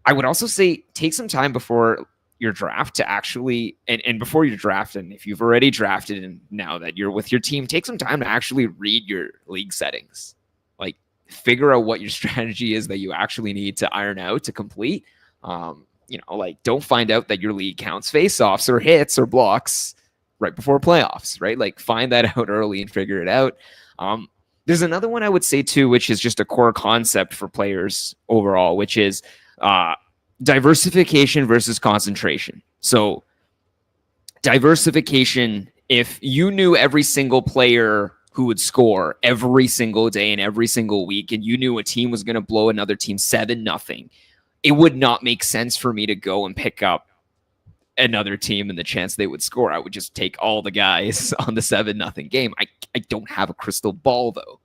E: I would also say take some time before your draft to actually, and before you draft, and if you've already drafted and now that you're with your team, take some time to actually read your league settings. Like, figure out what your strategy is that you actually need to iron out to complete. Don't find out that your league counts face-offs or hits or blocks right before playoffs, right? Like, find that out early and figure it out. There's another one I would say too, which is just a core concept for players overall, which is diversification versus concentration. So diversification, if you knew every single player who would score every single day and every single week, and you knew a team was going to blow another team 7-0, it would not make sense for me to go and pick up another team and the chance they would score. I would just take all the guys on the 7-0 game. I don't have a crystal ball though.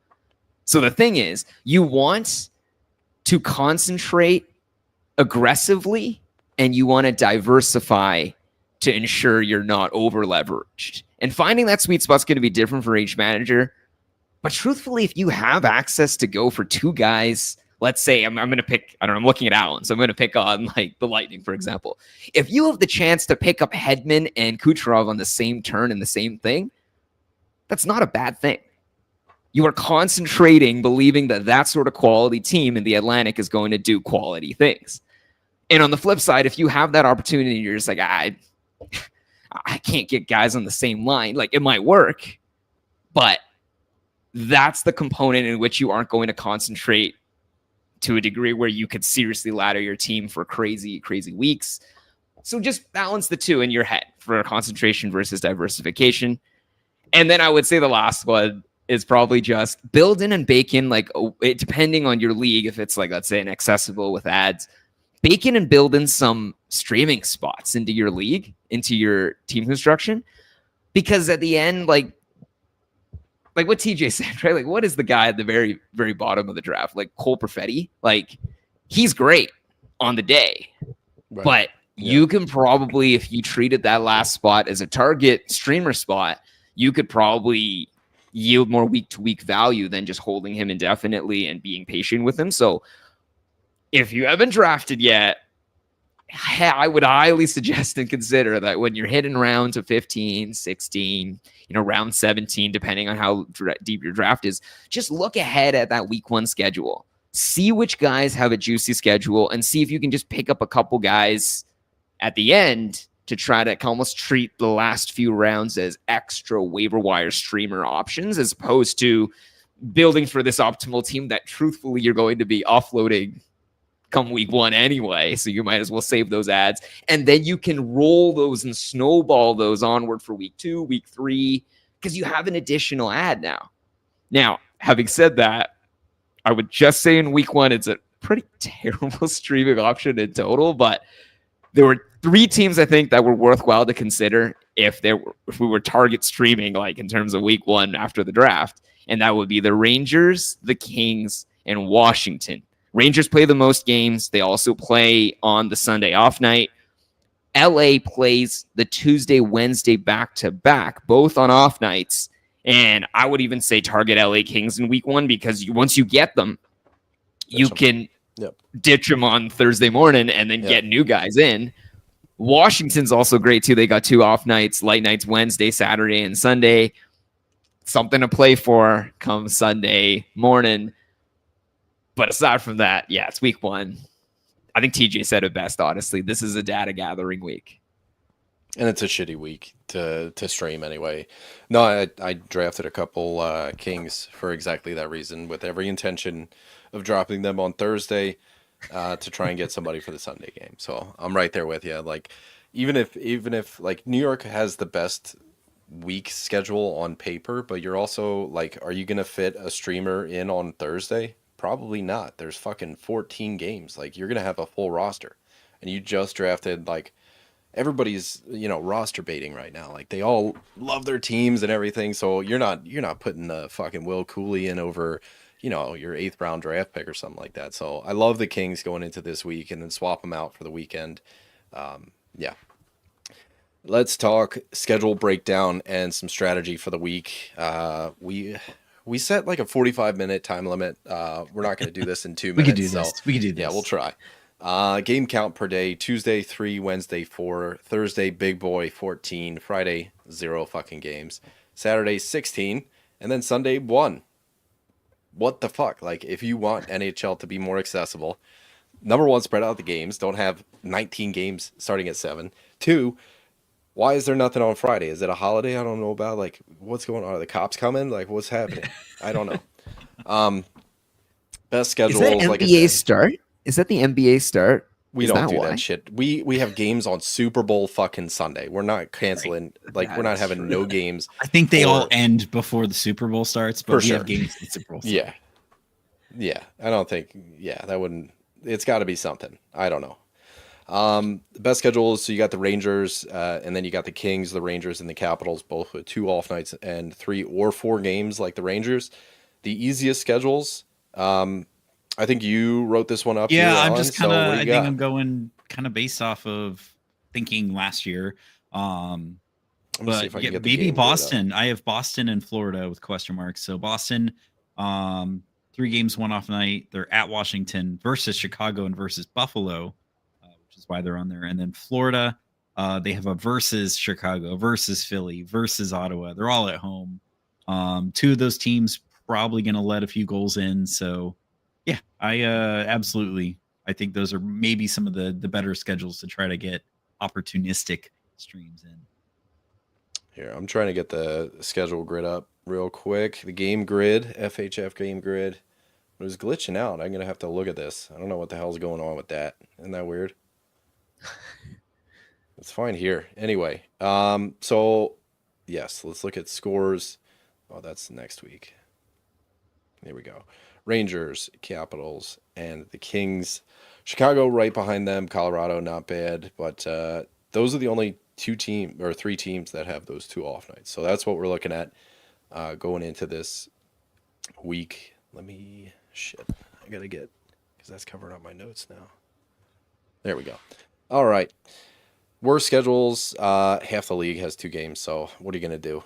E: So the thing is, you want to concentrate aggressively, and you want to diversify to ensure you're not over leveraged. And finding that sweet spot's going to be different for each manager. But truthfully, if you have access to go for two guys, let's say I'm going to pick, I'm looking at Allen, so I'm going to pick on like the Lightning, for example. If you have the chance to pick up Hedman and Kucherov on the same turn and the same thing, that's not a bad thing. You are concentrating, believing that sort of quality team in the Atlantic is going to do quality things. And on the flip side, if you have that opportunity, you're just like, I can't get guys on the same line. Like, it might work, but that's the component in which you aren't going to concentrate to a degree where you could seriously ladder your team for crazy, crazy weeks. So just balance the two in your head for concentration versus diversification. And then I would say the last one is probably just build in and bake in, like, depending on your league, if it's like, let's say, an accessible with ads, bake in and build in some streaming spots into your league, into your team construction, because at the end, like what TJ said, right? Like, what is the guy at the very, very bottom of the draft? Like Cole Perfetti, like he's great on the day,
C: Right.
E: but you can probably, if you treated that last spot as a target streamer spot, you could probably yield more week to week value than just holding him indefinitely and being patient with him. So if you haven't drafted yet, I would highly suggest and consider that when you're hitting rounds of 15, 16, round 17, depending on how deep your draft is, just look ahead at that week 1 schedule. See which guys have a juicy schedule and see if you can just pick up a couple guys at the end to try to almost treat the last few rounds as extra waiver wire streamer options, as opposed to building for this optimal team that truthfully you're going to be offloading come week 1 anyway. So you might as well save those ads. And then you can roll those and snowball those onward for week 2, week 3, because you have an additional ad now. Now, having said that, I would just say in week 1, it's a pretty terrible streaming option in total, but there were 3 teams I think that were worthwhile to consider if we were target streaming, like in terms of week 1 after the draft. And that would be the Rangers, the Kings, and Washington. Rangers play the most games. They also play on the Sunday off night. LA plays the Tuesday, Wednesday back-to-back, both on off nights. And I would even say target LA Kings in week 1 because once you get them, you can ditch them on Thursday morning and then get new guys in. Washington's also great too. They got 2 off nights, light nights, Wednesday, Saturday, and Sunday. Something to play for come Sunday morning. But aside from that, it's week 1. I think TJ said it best, honestly. This is a data gathering week.
C: And it's a shitty week to stream anyway. No, I drafted a couple Kings for exactly that reason, with every intention of dropping them on Thursday to try and get somebody for the Sunday game. So I'm right there with you. Like, even if like New York has the best week schedule on paper, but you're also like, are you gonna fit a streamer in on Thursday? Probably not. There's fucking 14 games. Like, you're gonna have a full roster, and you just drafted, like, everybody's roster baiting right now. Like, they all love their teams and everything. So you're not putting the fucking Will Cooley in over your 8th round draft pick or something like that. So I love the Kings going into this week and then swap them out for the weekend. Let's talk schedule breakdown and some strategy for the week. We set like a 45-minute time limit. We're not going to do this in 2 minutes.
D: We could do this. We could do this.
C: Yeah, we'll try. Game count per day: Tuesday 3, Wednesday 4, Thursday big boy 14, Friday 0 fucking games, Saturday 16, and then Sunday 1. What the fuck? Like, if you want NHL to be more accessible, number 1, spread out the games. Don't have 19 games starting at 7. 2, why is there nothing on Friday? Is it a holiday I don't know about? Like, what's going on? Are the cops coming? Like, what's happening? I don't know. Best schedule.
E: Is that NBA start? Is that the NBA start?
C: We don't do that shit. We have games on Super Bowl fucking Sunday. We're not canceling. Right. Like, we're not having no games.
D: I think they all end before the Super Bowl starts, but we have games in the Super Bowl.
C: Yeah. I don't think. Yeah, that wouldn't. It's got to be something. I don't know. The best schedules. So you got the Rangers, and then you got the Kings, the Rangers, and the Capitals, both with 2 off nights and 3 or 4 games like the Rangers. The easiest schedules. I think you wrote this one up.
D: Yeah, I'm just kind of. I think I'm going kind of based off of thinking last year. But maybe Boston. I have Boston and Florida with question marks. So Boston, 3 games, 1 off night. They're at Washington versus Chicago and versus Buffalo, which is why they're on there. And then Florida, they have a versus Chicago, versus Philly, versus Ottawa. They're all at home. 2 of those teams probably going to let a few goals in. So. Yeah, I absolutely. I think those are maybe some of the better schedules to try to get opportunistic streams in.
C: Here, I'm trying to get the schedule grid up real quick. The game grid, FHF game grid. It was glitching out. I'm going to have to look at this. I don't know what the hell's going on with that. Isn't that weird? It's fine here. Anyway, so, yes, let's look at scores. Oh, that's next week. Here we go. Rangers, Capitals, and the Kings. Chicago right behind them. Colorado not bad, but those are the only three teams that have those 2 off nights. So that's what we're looking at going into this week. I gotta get, because that's covering up my notes now. There we go. All right. Worst schedules. Half the league has 2 games, so what are you gonna do?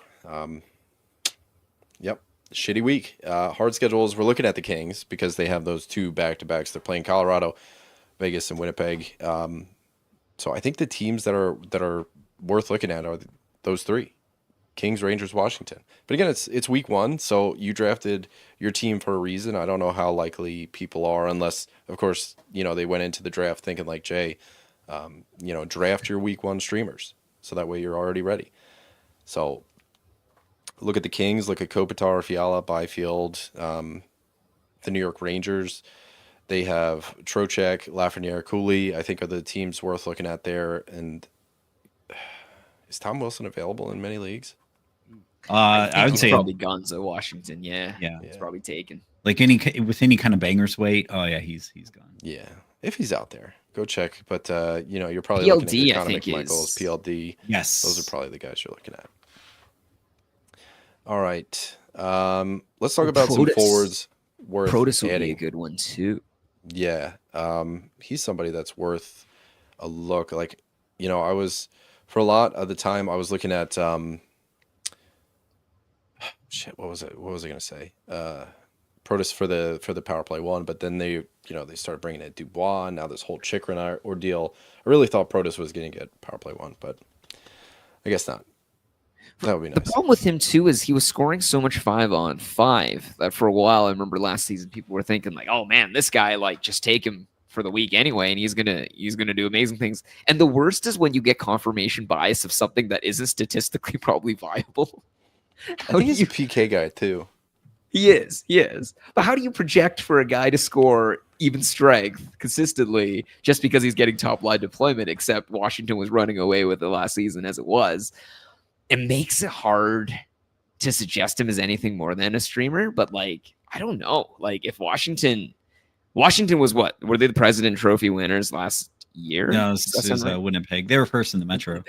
C: Yep. Shitty week. Hard schedules. We're looking at the Kings because they have those 2 back-to-backs. They're playing Colorado, Vegas, and Winnipeg. So I think the teams that are worth looking at are those 3: Kings, Rangers, Washington. But again, it's week 1, so you drafted your team for a reason. I don't know how likely people are, unless, of course, they went into the draft thinking like Jay, draft your week 1 streamers, so that way you're already ready. So look at the Kings, look at Kopitar, Fiala, Byfield, the New York Rangers. They have Trocheck, Lafreniere, Cooley, I think are the teams worth looking at there. And is Tom Wilson available in many leagues?
D: I would
E: he's
D: say
E: probably Gonzo Washington. Yeah,
D: Yeah.
E: it's probably taken.
D: like with any kind of bangers weight. Oh yeah, he's gone.
C: Yeah, if he's out there, go check. But you're probably looking at
E: PLD,
C: your
E: I
C: Connor
E: think,
C: McMichaels,
E: is-
C: PLD.
D: Yes,
C: Those are probably the guys you're looking at. All right, let's talk about some
E: Protas.
C: forwards worth
E: Protus would
C: adding.
E: be a good one too.
C: Yeah, he's somebody that's worth a look. Like, I was, for a lot of the time, I was looking at shit. What was it? What was I gonna say? Protus for the power play 1, but then they started bringing in Dubois. And now this whole Chikrin ordeal. I really thought Protus was gonna get power play 1, but I guess not. That would be
E: The
C: nice.
E: problem with him too is he was scoring so much 5-on-5 that for a while, I remember last season people were thinking like, "Oh man, this guy, like, just take him for the week anyway, and he's gonna do amazing things." And the worst is when you get confirmation bias of something that isn't statistically probably viable.
C: I think he's a PK guy too.
E: He is. But how do you project for a guy to score even strength consistently just because he's getting top line deployment? Except Washington was running away with it last season as it was. It makes it hard to suggest him as anything more than a streamer. But like, I don't know. Like, if Washington was what? Were they the President Trophy winners last year?
D: no,
E: Does that
D: it was
E: sound right?
D: Winnipeg. They were first in the Metro.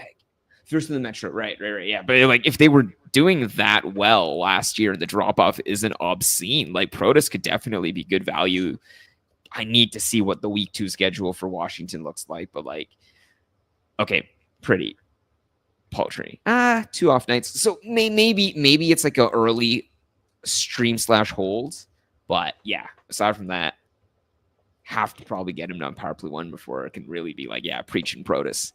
E: First in the Metro, right, yeah. But like, if they were doing that well last year, and the drop off isn't obscene, like Protus could definitely be good value. I need to see what the week 2 schedule for Washington looks like, but like, okay, pretty paltry. 2 off nights, so maybe it's like a early stream / hold, but yeah. Aside from that, have to probably get him on power play 1 before it can really be like, yeah, preaching Protus.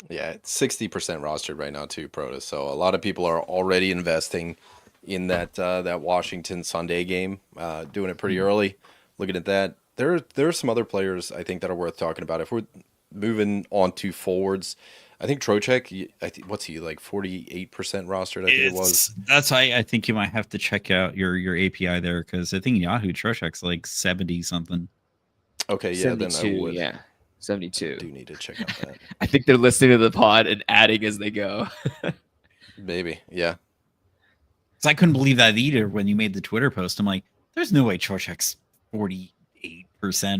C: Yeah, it's 60% rostered right now too, Protus. So a lot of people are already investing in that Washington Sunday game, doing it pretty early. Looking at that, there are some other players I think that are worth talking about. If we're moving on to forwards, I think Trocheck, what's he, like 48% rostered? I think it was.
D: That's why I think you might have to check out your API there, because I think Yahoo Trocheck's like 70 something.
C: Okay, yeah, then I
E: 72,
C: would.
E: yeah, 72.
C: Do need to check out that.
E: I think they're listening to the pod and adding as they go.
C: Maybe, yeah.
D: So I couldn't believe that either when you made the Twitter post. I'm like, there's no way Trocheck's 48%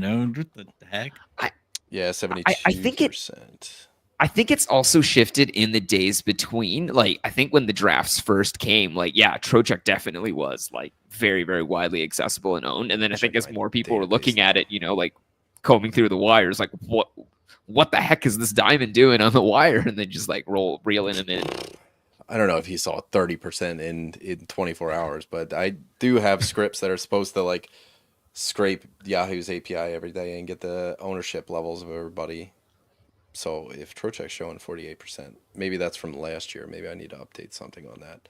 D: owned. What the heck?
C: Yeah, 72%.
E: I think it's also shifted in the days between. Like, I think when the drafts first came, like, yeah, Trocheck definitely was like very, very widely accessible and owned. And then I think as more people were looking at it, like combing through the wires, like what the heck is this diamond doing on the wire? And then just like reeling him in.
C: I don't know if he saw 30% in 24 hours, but I do have scripts that are supposed to like scrape Yahoo's API every day and get the ownership levels of everybody. So if Trocheck's showing 48%, maybe that's from last year. Maybe I need to update something on that.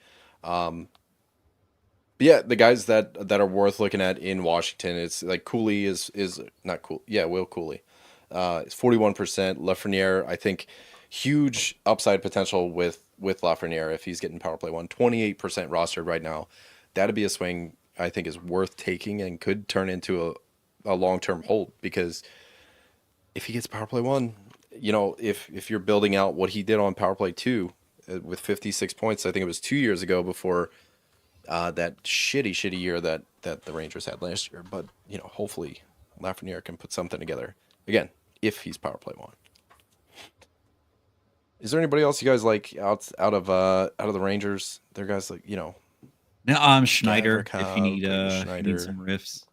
C: But yeah, the guys that are worth looking at in Washington, it's like Cooley is not cool. Yeah, Will Cooley. It's 41%. Lafreniere, I think, huge upside potential with Lafreniere if he's getting power play 1. 28% rostered right now. That'd be a swing I think is worth taking and could turn into a long-term hold, because if he gets power play 1, if you're building out what he did on power play 2 with 56 points, I think it was 2 years ago before that shitty year that the Rangers had last year. But hopefully Lafreniere can put something together. Again, if he's power play 1. Is there anybody else you guys like out of the Rangers? They're guys like,
D: No, Schneider.
C: Gavrikov,
D: If you need
C: Schneider.
D: some riffs.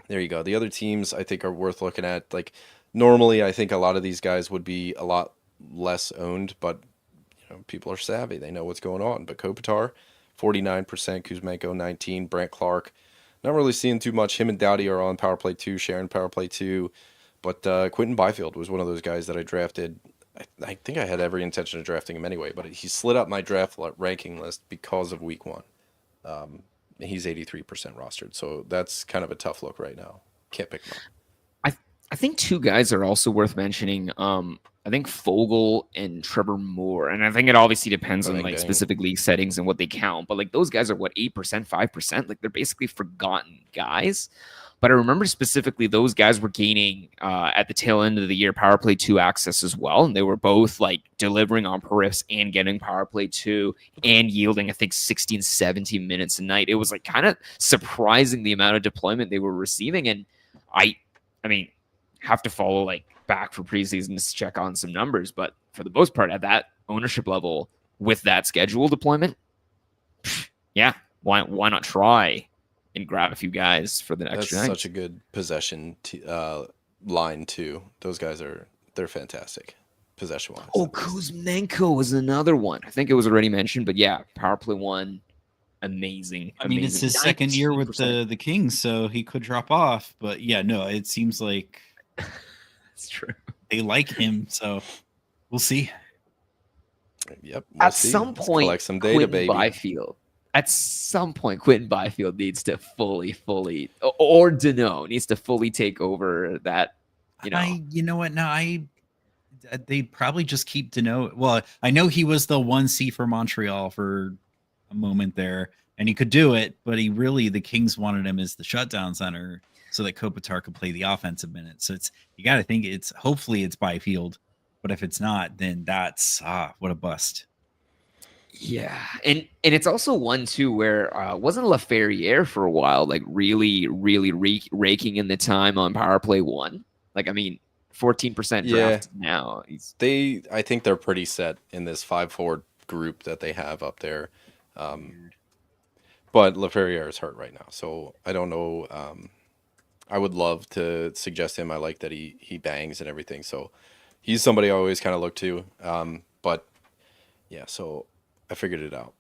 C: There you go. The other teams I think are worth looking at. Like normally, I think a lot of these guys would be a lot less owned, but people are savvy. They know what's going on. But Kopitar, 49%, Kuzmenko 19%, Brant Clark. Not really seeing too much. Him and Doughty are on power play 2, sharing power play 2. But Quentin Byfield was one of those guys that I drafted. I think I had every intention of drafting him anyway, but he slid up my draft ranking list because of week 1. He's 83% rostered, so that's kind of a tough look right now. Can't pick him up.
E: I think 2 guys are also worth mentioning. I think Fogle and Trevor Moore, and I think it obviously depends on like specific league settings and what they count. But like those guys are what 8%, 5%. Like they're basically forgotten guys. But I remember specifically those guys were gaining at the tail end of the year power play 2 access as well, and they were both like delivering on periffs and getting power play 2 and yielding I think 16, 17 minutes a night. It was like kind of surprising the amount of deployment they were receiving, and I mean have to follow like back for preseason to check on some numbers, but for the most part at that ownership level with that schedule deployment, yeah, why not try and grab a few guys for the next
C: That's such a good possession line too. Those guys they're fantastic possession wise.
E: Oh, Kuzmenko was another one. I think it was already mentioned, but yeah, power play 1, amazing.
D: I mean, it's his second year with the Kings, so he could drop off. But yeah, no, it seems like
E: it's true.
D: They like him, so we'll see.
C: Yep.
E: At some point,
C: collect some data, baby.
E: Byfield. At some point, Quentin Byfield needs to fully, or Danault needs to fully take over that.
D: You know what? No, they'd probably just keep Danault. Well, I know he was the 1C for Montreal for a moment there, and he could do it, but the Kings wanted him as the shutdown center so that Kopitar could play the offensive minutes. So you got to think hopefully it's Byfield, but if it's not, then that's what a bust.
E: Yeah, and it's also one too where wasn't Laferriere for a while like really raking in the time on power play 1. Like I mean, 14% draft now.
C: I think they're pretty set in this 5-4 group that they have up there. But Laferriere is hurt right now, so I don't know. I would love to suggest him. I like that he bangs and everything, so he's somebody I always kind of look to. But yeah, so I figured it out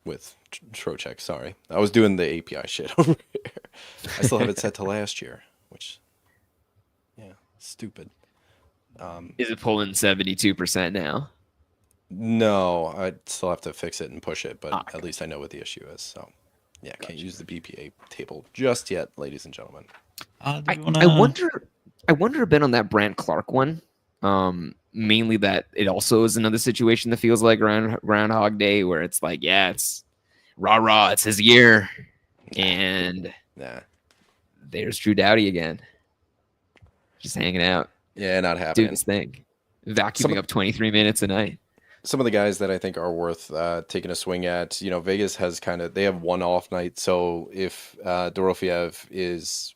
C: with Trocheck. Sorry, I was doing the API shit over here. I still have it set to last year, which stupid.
E: Is it pulling 72% now?
C: No, I still have to fix it and push it, but at least I know what the issue is. So yeah, can't use the BPA table just yet, ladies and gentlemen.
E: I wonder a bit on that Brant Clark one. Mainly that it also is another situation that feels like Groundhog Day, where it's like, yeah, it's rah, it's his year, and there's Drew Doughty again, just hanging out.
C: Yeah, not happening.
E: Doing his thing, vacuuming up 23 minutes a night.
C: Some of the guys that I think are worth taking a swing at, Vegas has they have one off night, so if Dorofeyev is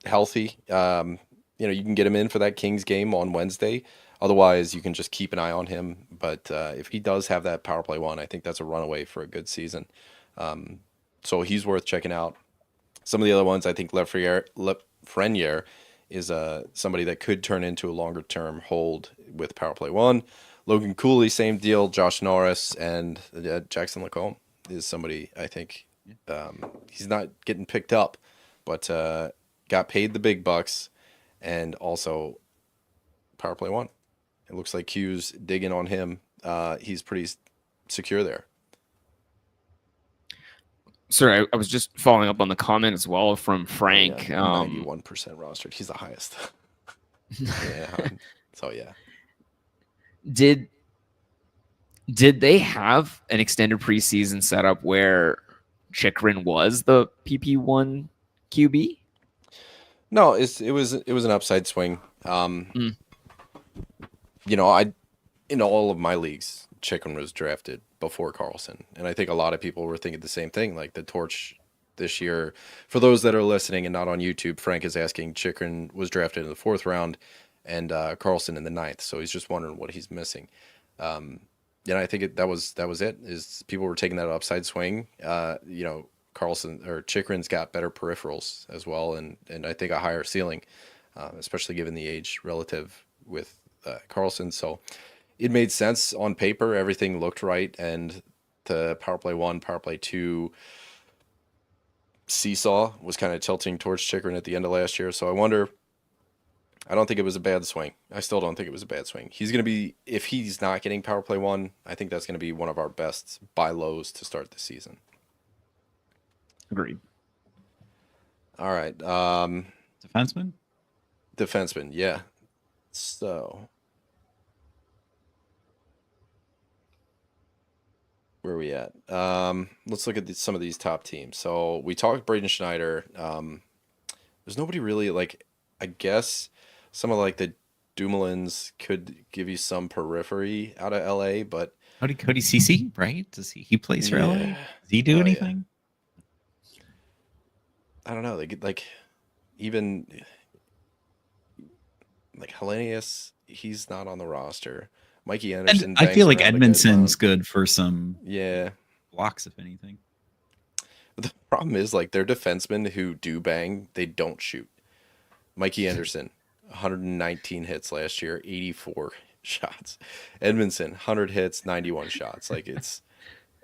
C: healthy, you can get him in for that Kings game on Wednesday. Otherwise, you can just keep an eye on him. But if he does have that power play 1, I think that's a runaway for a good season. So he's worth checking out. Some of the other ones, I think Lafreniere is somebody that could turn into a longer term hold with power play 1. Logan Cooley, same deal. Josh Norris and Jackson Lacombe is somebody I think he's not getting picked up, but got paid the big bucks, and also power play 1. It looks like Q's digging on him. He's pretty secure there.
E: Sorry, I was just following up on the comment as well from Frank.
C: 91% rostered. He's the highest. Yeah. So yeah.
E: Did they have an extended preseason setup where Chychrun was the PP1 QB?
C: No, it was an upside swing. In all of my leagues, Chychrun was drafted before Carlson, and I think a lot of people were thinking the same thing. Like the torch this year. For those that are listening and not on YouTube, Frank is asking, Chikrin was drafted in the 4th round and Carlson in the 9th. So he's just wondering what he's missing. And I think that was it. Is people were taking that upside swing. Carlson or Chikrin's got better peripherals as well, and I think a higher ceiling, especially given the age relative with Carlson. So it made sense on paper. Everything looked right, and the power play 1, power play 2 seesaw was kind of tilting towards Chikrin at the end of last year. So I don't think it was a bad swing. I still don't think it was a bad swing. He's going to be, if he's not getting power play 1, I think that's going to be one of our best buy lows to start the season.
E: Agreed.
C: All right.
D: Defenseman?
C: Defenseman, yeah. So, where are we at? Let's look at some of these top teams. So, we talked Braden Schneider. There's nobody really, I guess some of the Dumoulin's could give you some periphery out of LA, but
D: Cody Cece, right? Does he plays for LA?
C: Yeah.
D: Does he do
C: Oh,
D: anything?
C: I don't know. They get even Hellenius, he's not on the roster. Mikey Anderson.
D: And I feel like
C: bangs around a good
D: Edmondson's
C: amount.
D: good for some
C: Yeah.
D: blocks, if anything.
C: But the problem is their defensemen who do bang, they don't shoot. Mikey Anderson, 119 hits last year, 84 shots. Edmondson, 100 hits, 91 shots.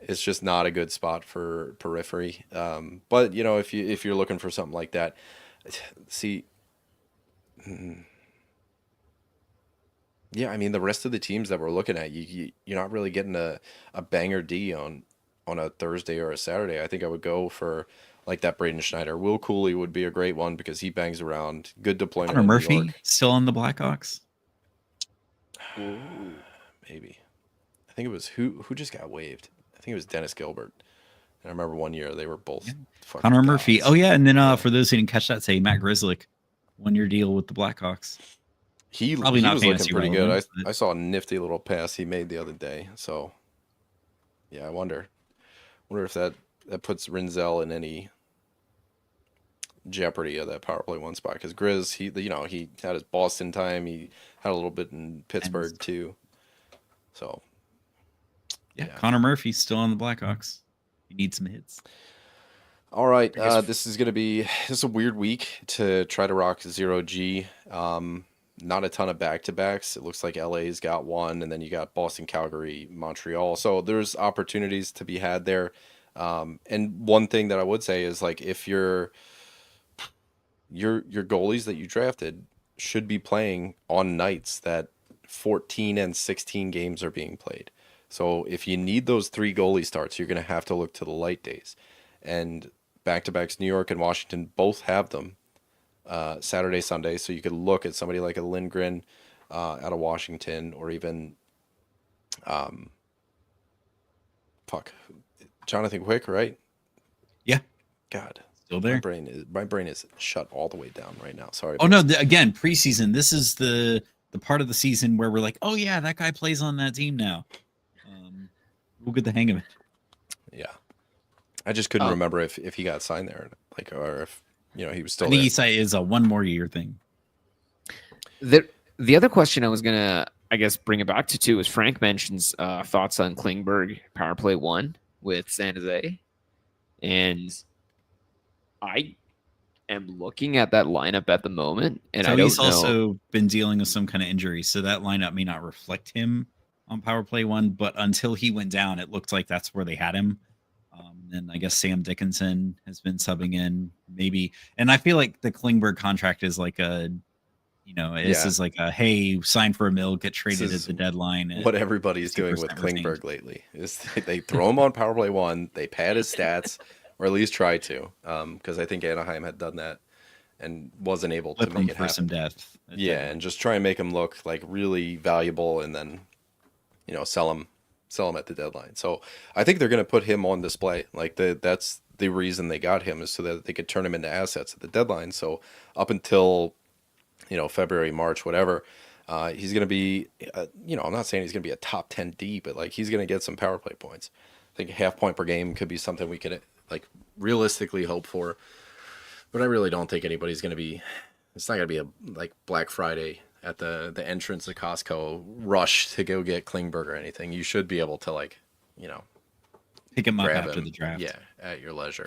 C: It's just not a good spot for periphery. But if you're looking for something like that, see, yeah, I mean the rest of the teams that we're looking at, you're not really getting a banger D on a Thursday or a Saturday. I think I would go for that Braden Schneider. Will Cooley would be a great one because he bangs around. Good deployment.
D: Connor
C: in New
D: Murphy
C: York.
D: still on the Blackhawks.
C: Maybe. I think it was who just got waived. I think it was Dennis Gilbert. And I remember one year they were both fucking
D: Connor Murphy.
C: gods.
D: Oh yeah, and then for those who didn't catch that, say Matt Grzelcyk, 1-year deal with the Blackhawks.
C: He
D: Probably
C: he
D: not
C: was looking
D: fantasy
C: pretty good.
D: relevant, but-
C: I saw a nifty little pass he made the other day. So yeah, I wonder if that puts Rinzel in any jeopardy of that power play 1 spot, because Grizz, he had his Boston time, he had a little bit in Pittsburgh too. So
D: Yeah,
C: Yeah.
D: Connor Murphy's still on the Blackhawks. You need some hits.
C: all right, this is a weird week to try to rock 0G. Not a ton of back-to-backs. It looks like LA's got one, and then you got Boston, Calgary, Montreal. So there's opportunities to be had there. And one thing that I would say is if your goalies that you drafted should be playing on nights that 14 and 16 games are being played. So if you need those 3 goalie starts, you're going to have to look to the light days. And back-to-backs, New York and Washington both have them Saturday, Sunday. So you could look at somebody like a Lindgren out of Washington, or even Jonathan Quick, right?
D: Yeah.
C: God.
D: Still
C: My
D: there.
C: brain is shut all the way down right now. Sorry.
D: Oh no! Again, preseason. This is the part of the season where we're like, oh yeah, that guy plays on that team now. We'll get the hang of it.
C: Yeah. I just couldn't remember if he got signed there, or if he was still
D: I think
C: there.
D: he is a 1 more year thing.
E: The other question I was gonna, I guess, bring it back to too is Frank mentions thoughts on Klingberg power play 1 with San Jose, and I am looking at that lineup at the moment, and
D: So
E: I don't
D: he's
E: know.
D: also been dealing with some kind of injury, so that lineup may not reflect him on power play 1. But until he went down, it looked like that's where they had him. And I guess Sam Dickinson has been subbing in, maybe. And I feel like the Klingberg contract is like this is like a, hey, sign for a mill, get traded
C: This
D: at
C: is
D: the deadline.
C: What everybody's doing with
D: 2% retained.
C: Klingberg lately is they throw him on power play 1, they pad his stats, or at least try to, because I think Anaheim had done that and wasn't able to
D: Flip him
C: make it
D: for some
C: happen.
D: depth.
C: Yeah, and just try and make him look really valuable, and then sell him at the deadline. So I think they're going to put him on display. That's the reason they got him, is so that they could turn him into assets at the deadline. So up until February, March, whatever, he's going to be I'm not saying he's going to be a top 10 D, but he's going to get some power play points. I think a half point per game could be something we could like realistically hope for. But I really don't think anybody's going to be. It's not going to be a like Black Friday at the entrance of Costco rush to go get Klingberg or anything. You should be able to like, you know,
D: Pick him up
C: grab
D: after
C: him.
D: the draft.
C: Yeah, at your leisure.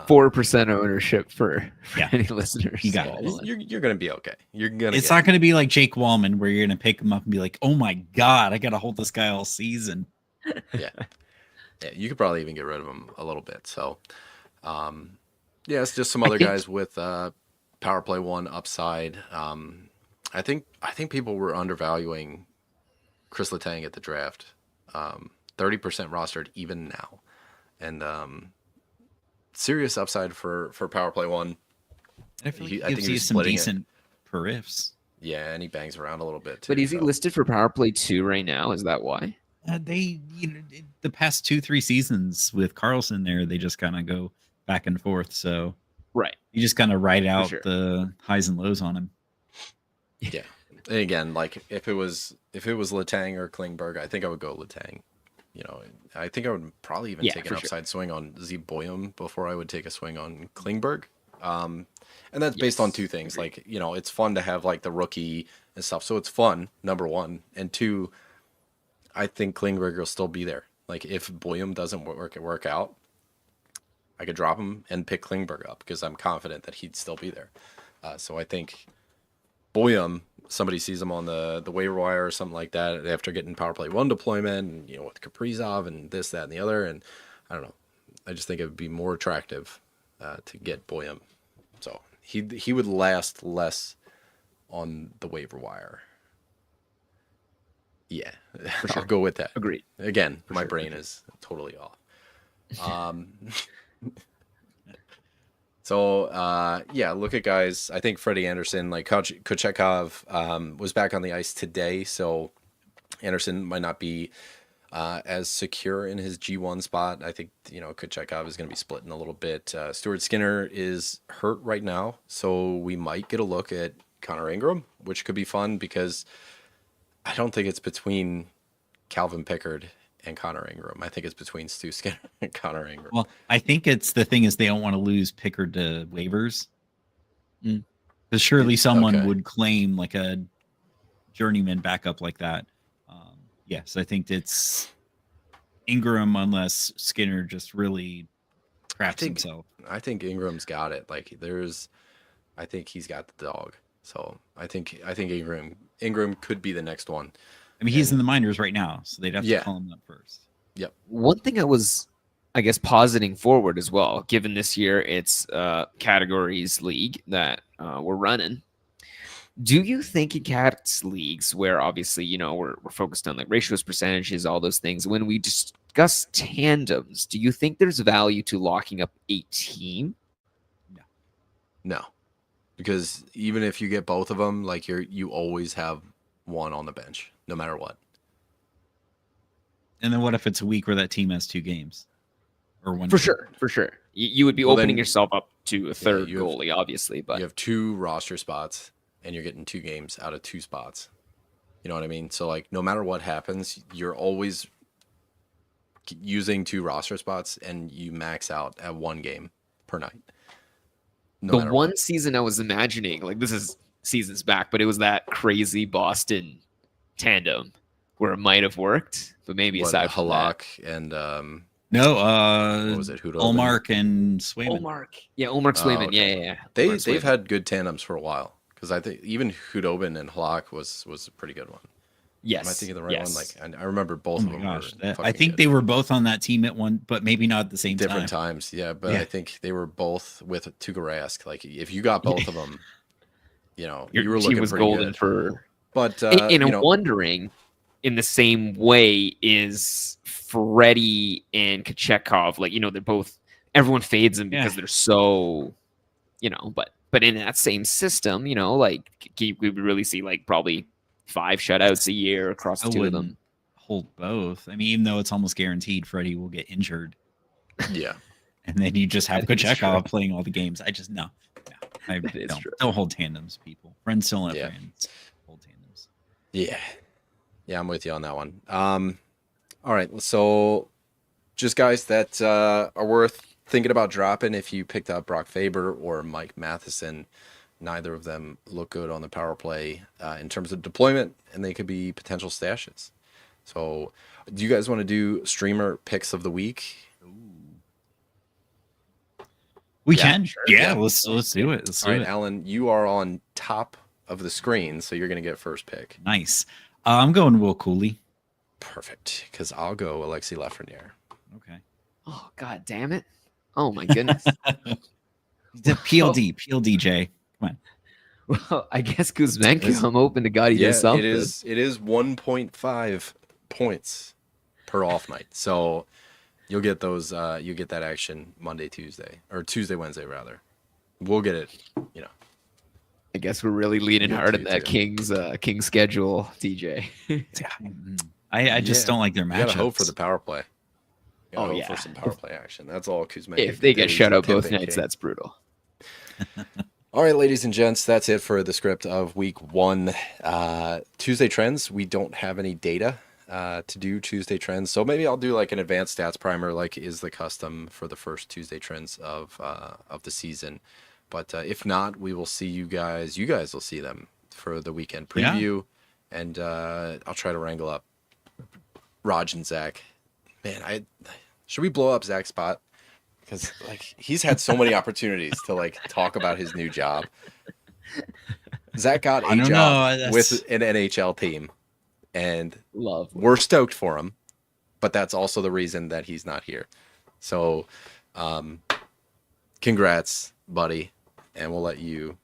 E: 4% ownership for
D: Yeah.
E: any listeners.
D: You got it.
C: You're going to be okay. You're going to.
D: It's not going to be like Jake Wallman where you're going to pick him up and be like, oh my God, I got to hold this guy all season.
C: Yeah, you could probably even get rid of him a little bit. So, yeah, it's just some other
E: think-
C: guys with power play one upside. I think people were undervaluing Chris Letang at the draft. 30% rostered even now, and serious upside for power play one.
D: I feel like
C: I
D: he
C: think
D: gives
C: he's
D: you some
C: splitting it.
D: decent periffs.
C: Yeah, and he bangs around a little bit too.
E: But is he
C: so.
E: listed for power play 2 right now? Is that why?
D: The past 2-3 seasons with Carlson there, they just kind of go back and forth. So
E: Right.
D: you just kind of ride out
E: sure.
D: the highs and lows on him.
C: Yeah. And again, like if it was Letang or Klingberg, I think I would go Letang. You know, I think I would probably even
E: Yeah,
C: take
E: for
C: an
E: sure.
C: upside swing on Z Boyum before I would take a swing on Klingberg. And that's based
E: Yes,
C: on two things.
E: agreed.
C: Like, you know, it's fun to have like the rookie and stuff. So it's fun, number one. And two, I think Klingberg will still be there. Like if Boyum doesn't work out, I could drop him and pick Klingberg up because I'm confident that he'd still be there. So I think Boyum, somebody sees him on the waiver wire or something like that after getting power play one deployment, and you know, with Kaprizov and this, that, and the other, and I don't know. I just think it would be more attractive to get Boyum. So he would last less on the waiver wire. Yeah, I'll go with that.
E: Agreed.
C: Again, my
E: sure, for
C: brain
E: sure.
C: is totally off. So yeah, look at guys. I think Freddie Anderson, like Kochekov, was back on the ice today, so Anderson might not be as secure in his G1 spot. I think, you know, Kochekov is going to be splitting a little bit. Stuart Skinner is hurt right now, so we might get a look at Connor Ingram, which could be fun because I don't think it's between Calvin Pickard and Connor Ingram. I think it's between Stu Skinner and Connor Ingram.
D: Well, I think it's the thing is they don't want to lose Pickard to waivers.
E: Mm.
D: Because surely someone
C: Okay.
D: would claim like a journeyman backup like that. Yes, I think it's Ingram unless Skinner just really craps
C: think-
D: himself.
C: I think Ingram's got it. Like I think he's got the dog. So I think Ingram could be the next one.
D: I mean, he's in the minors right now, so they'd have
C: Yeah.
D: to call him up first.
E: One thing I was, I guess, positing forward as well, given this year it's categories league that we're running. Do you think in cats leagues where obviously, you know, we're focused on like ratios, percentages, all those things, when we discuss tandems, do you think there's value to locking up a team?
C: No. Because even if you get both of them, like you always have one on the bench, no matter what.
D: And then what if it's a week where that team has 2 games? Or one
E: For
D: game?
E: sure, for sure. You would be
C: Well,
E: opening
C: then-
E: yourself up to a third
C: you have-
E: goalie, obviously, but
C: You have 2 roster spots and you're getting 2 games out of 2 spots. You know what I mean? So like no matter what happens, you're always using 2 roster spots and you max out at 1 game per night. No
E: the
C: matter
E: one
C: what.
E: season I was imagining, like this is seasons back, but it was that crazy Boston tandem where it might have worked, but maybe
C: What,
E: aside from that,
C: Halak and
D: No,
C: what was it? Hudobin?
D: Olmark and Swayman.
E: Olmark Swayman,
C: okay.
E: yeah.
C: They've
E: Olmark Swayman.
C: had good tandems for a while because I think even Hudobin and Halak was a pretty good one.
E: yes.
C: Am I thinking the right
E: yes.
C: one? Like I remember both
D: Oh
C: of
D: my
C: them.
D: gosh.
C: Were
D: I
C: fucking
D: think
C: good.
D: they were both on that team at one, but maybe not at the same
C: different
D: time.
C: times. Yeah, but
D: Yeah.
C: I think they were both with Tuukka Rask. Like if you got both of them, you know,
E: Your
C: you were
E: team
C: looking
E: was
C: pretty
E: golden
C: good.
E: for.
C: But
E: And
C: you
E: I'm
C: know,
E: wondering, in the same way, is Freddie and Kochekov like, you know, they're both, everyone fades them because
D: Yeah.
E: they're so, you know, but in that same system, you know, like we would really see like probably 5 shutouts a year across
D: I
E: the 2 of
D: wouldn't
E: them.
D: hold both. I mean, even though it's almost guaranteed Freddie will get injured,
C: yeah,
D: and then you just have
E: That is
D: Kochekov
E: true.
D: playing all the games. I just no. I
E: That is true.
D: don't hold tandems, people. Friends still not
C: Yeah.
D: friends. Hold tandems.
C: yeah, I'm with you on that one. All right, so just guys that are worth thinking about dropping if you picked up Brock Faber or Mike Matheson. Neither of them look good on the power play in terms of deployment, and they could be potential stashes. So, do you guys want to do streamer picks of the week?
D: We
C: Yeah,
D: can.
C: sure.
D: Yeah,
C: Yeah.
D: let's do it. Let's
C: All
D: do
C: right,
D: it.
C: Alan, you are on top of the screen, so you're going to get first pick.
D: Nice. I'm going Will Cooley.
C: Perfect, because I'll go Alexi Lafreniere.
D: Okay.
E: Oh god damn it. Oh my goodness.
D: The PLD, Jay. Come on.
E: Well, I guess Kuzmenko,
C: It's-
E: I'm open to God he does something.
C: it is 1.5 points per off night. So you'll get those you get that action Monday, Tuesday, or Tuesday, Wednesday rather. We'll get it,
E: I guess we're really leaning
C: Yeah,
E: hard in
C: too,
E: that
C: too.
E: King's schedule, DJ.
D: I just
C: Yeah.
D: don't like their
C: You
D: matchups.
C: gotta hope for the power play. You gotta
E: Oh,
C: hope
E: yeah.
C: for some power play action. That's all Kuzma.
E: If they get shut out both
C: pimping
E: nights,
C: game.
E: that's brutal.
C: All right, ladies and gents, that's it for the script of week 1. Tuesday trends, we don't have any data to do Tuesday trends. So maybe I'll do like an advanced stats primer, like is the custom for the first Tuesday trends of the season. But if not, we will see you guys. You guys will see them for the weekend
D: Yeah.
C: preview. And I'll try to wrangle up Raj and Zach. Man, should we blow up Zach's spot? Because like he's had so many opportunities to like talk about his new job. Zach got
D: I
C: a
D: don't
C: job
D: know,
C: with an NHL team, and
E: Love.
C: we're stoked for him. But that's also the reason that he's not here. So, congrats, buddy, and we'll let you.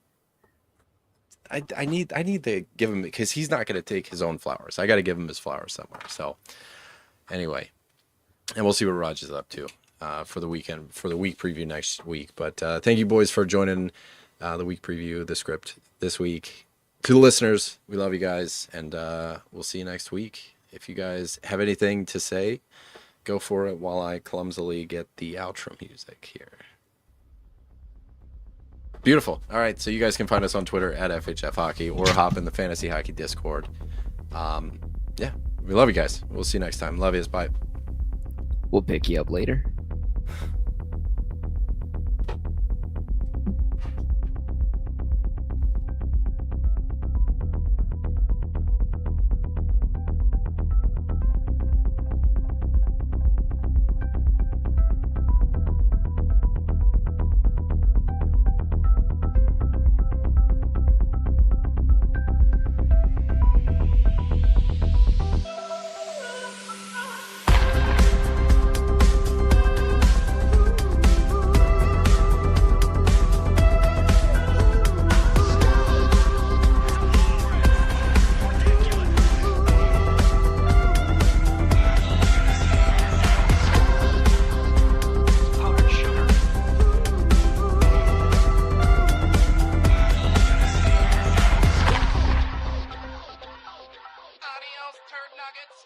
C: I need to give him because he's not going to take his own flowers. I got to give him his flowers somewhere. So, anyway, and we'll see what Raj is up to for the weekend, for the week preview next week. But thank you, boys, for joining the week preview, the script this week. To the listeners, we love you guys, and we'll see you next week. If you guys have anything to say, go for it while I clumsily get the outro music here. Beautiful. All right, so you guys can find us on Twitter at FHF Hockey or hop in the Fantasy Hockey Discord. Yeah, we love you guys. We'll see you next time. Love yous. Bye.
E: We'll pick you up later.
A: Hard sugar. Adios, turd nuggets.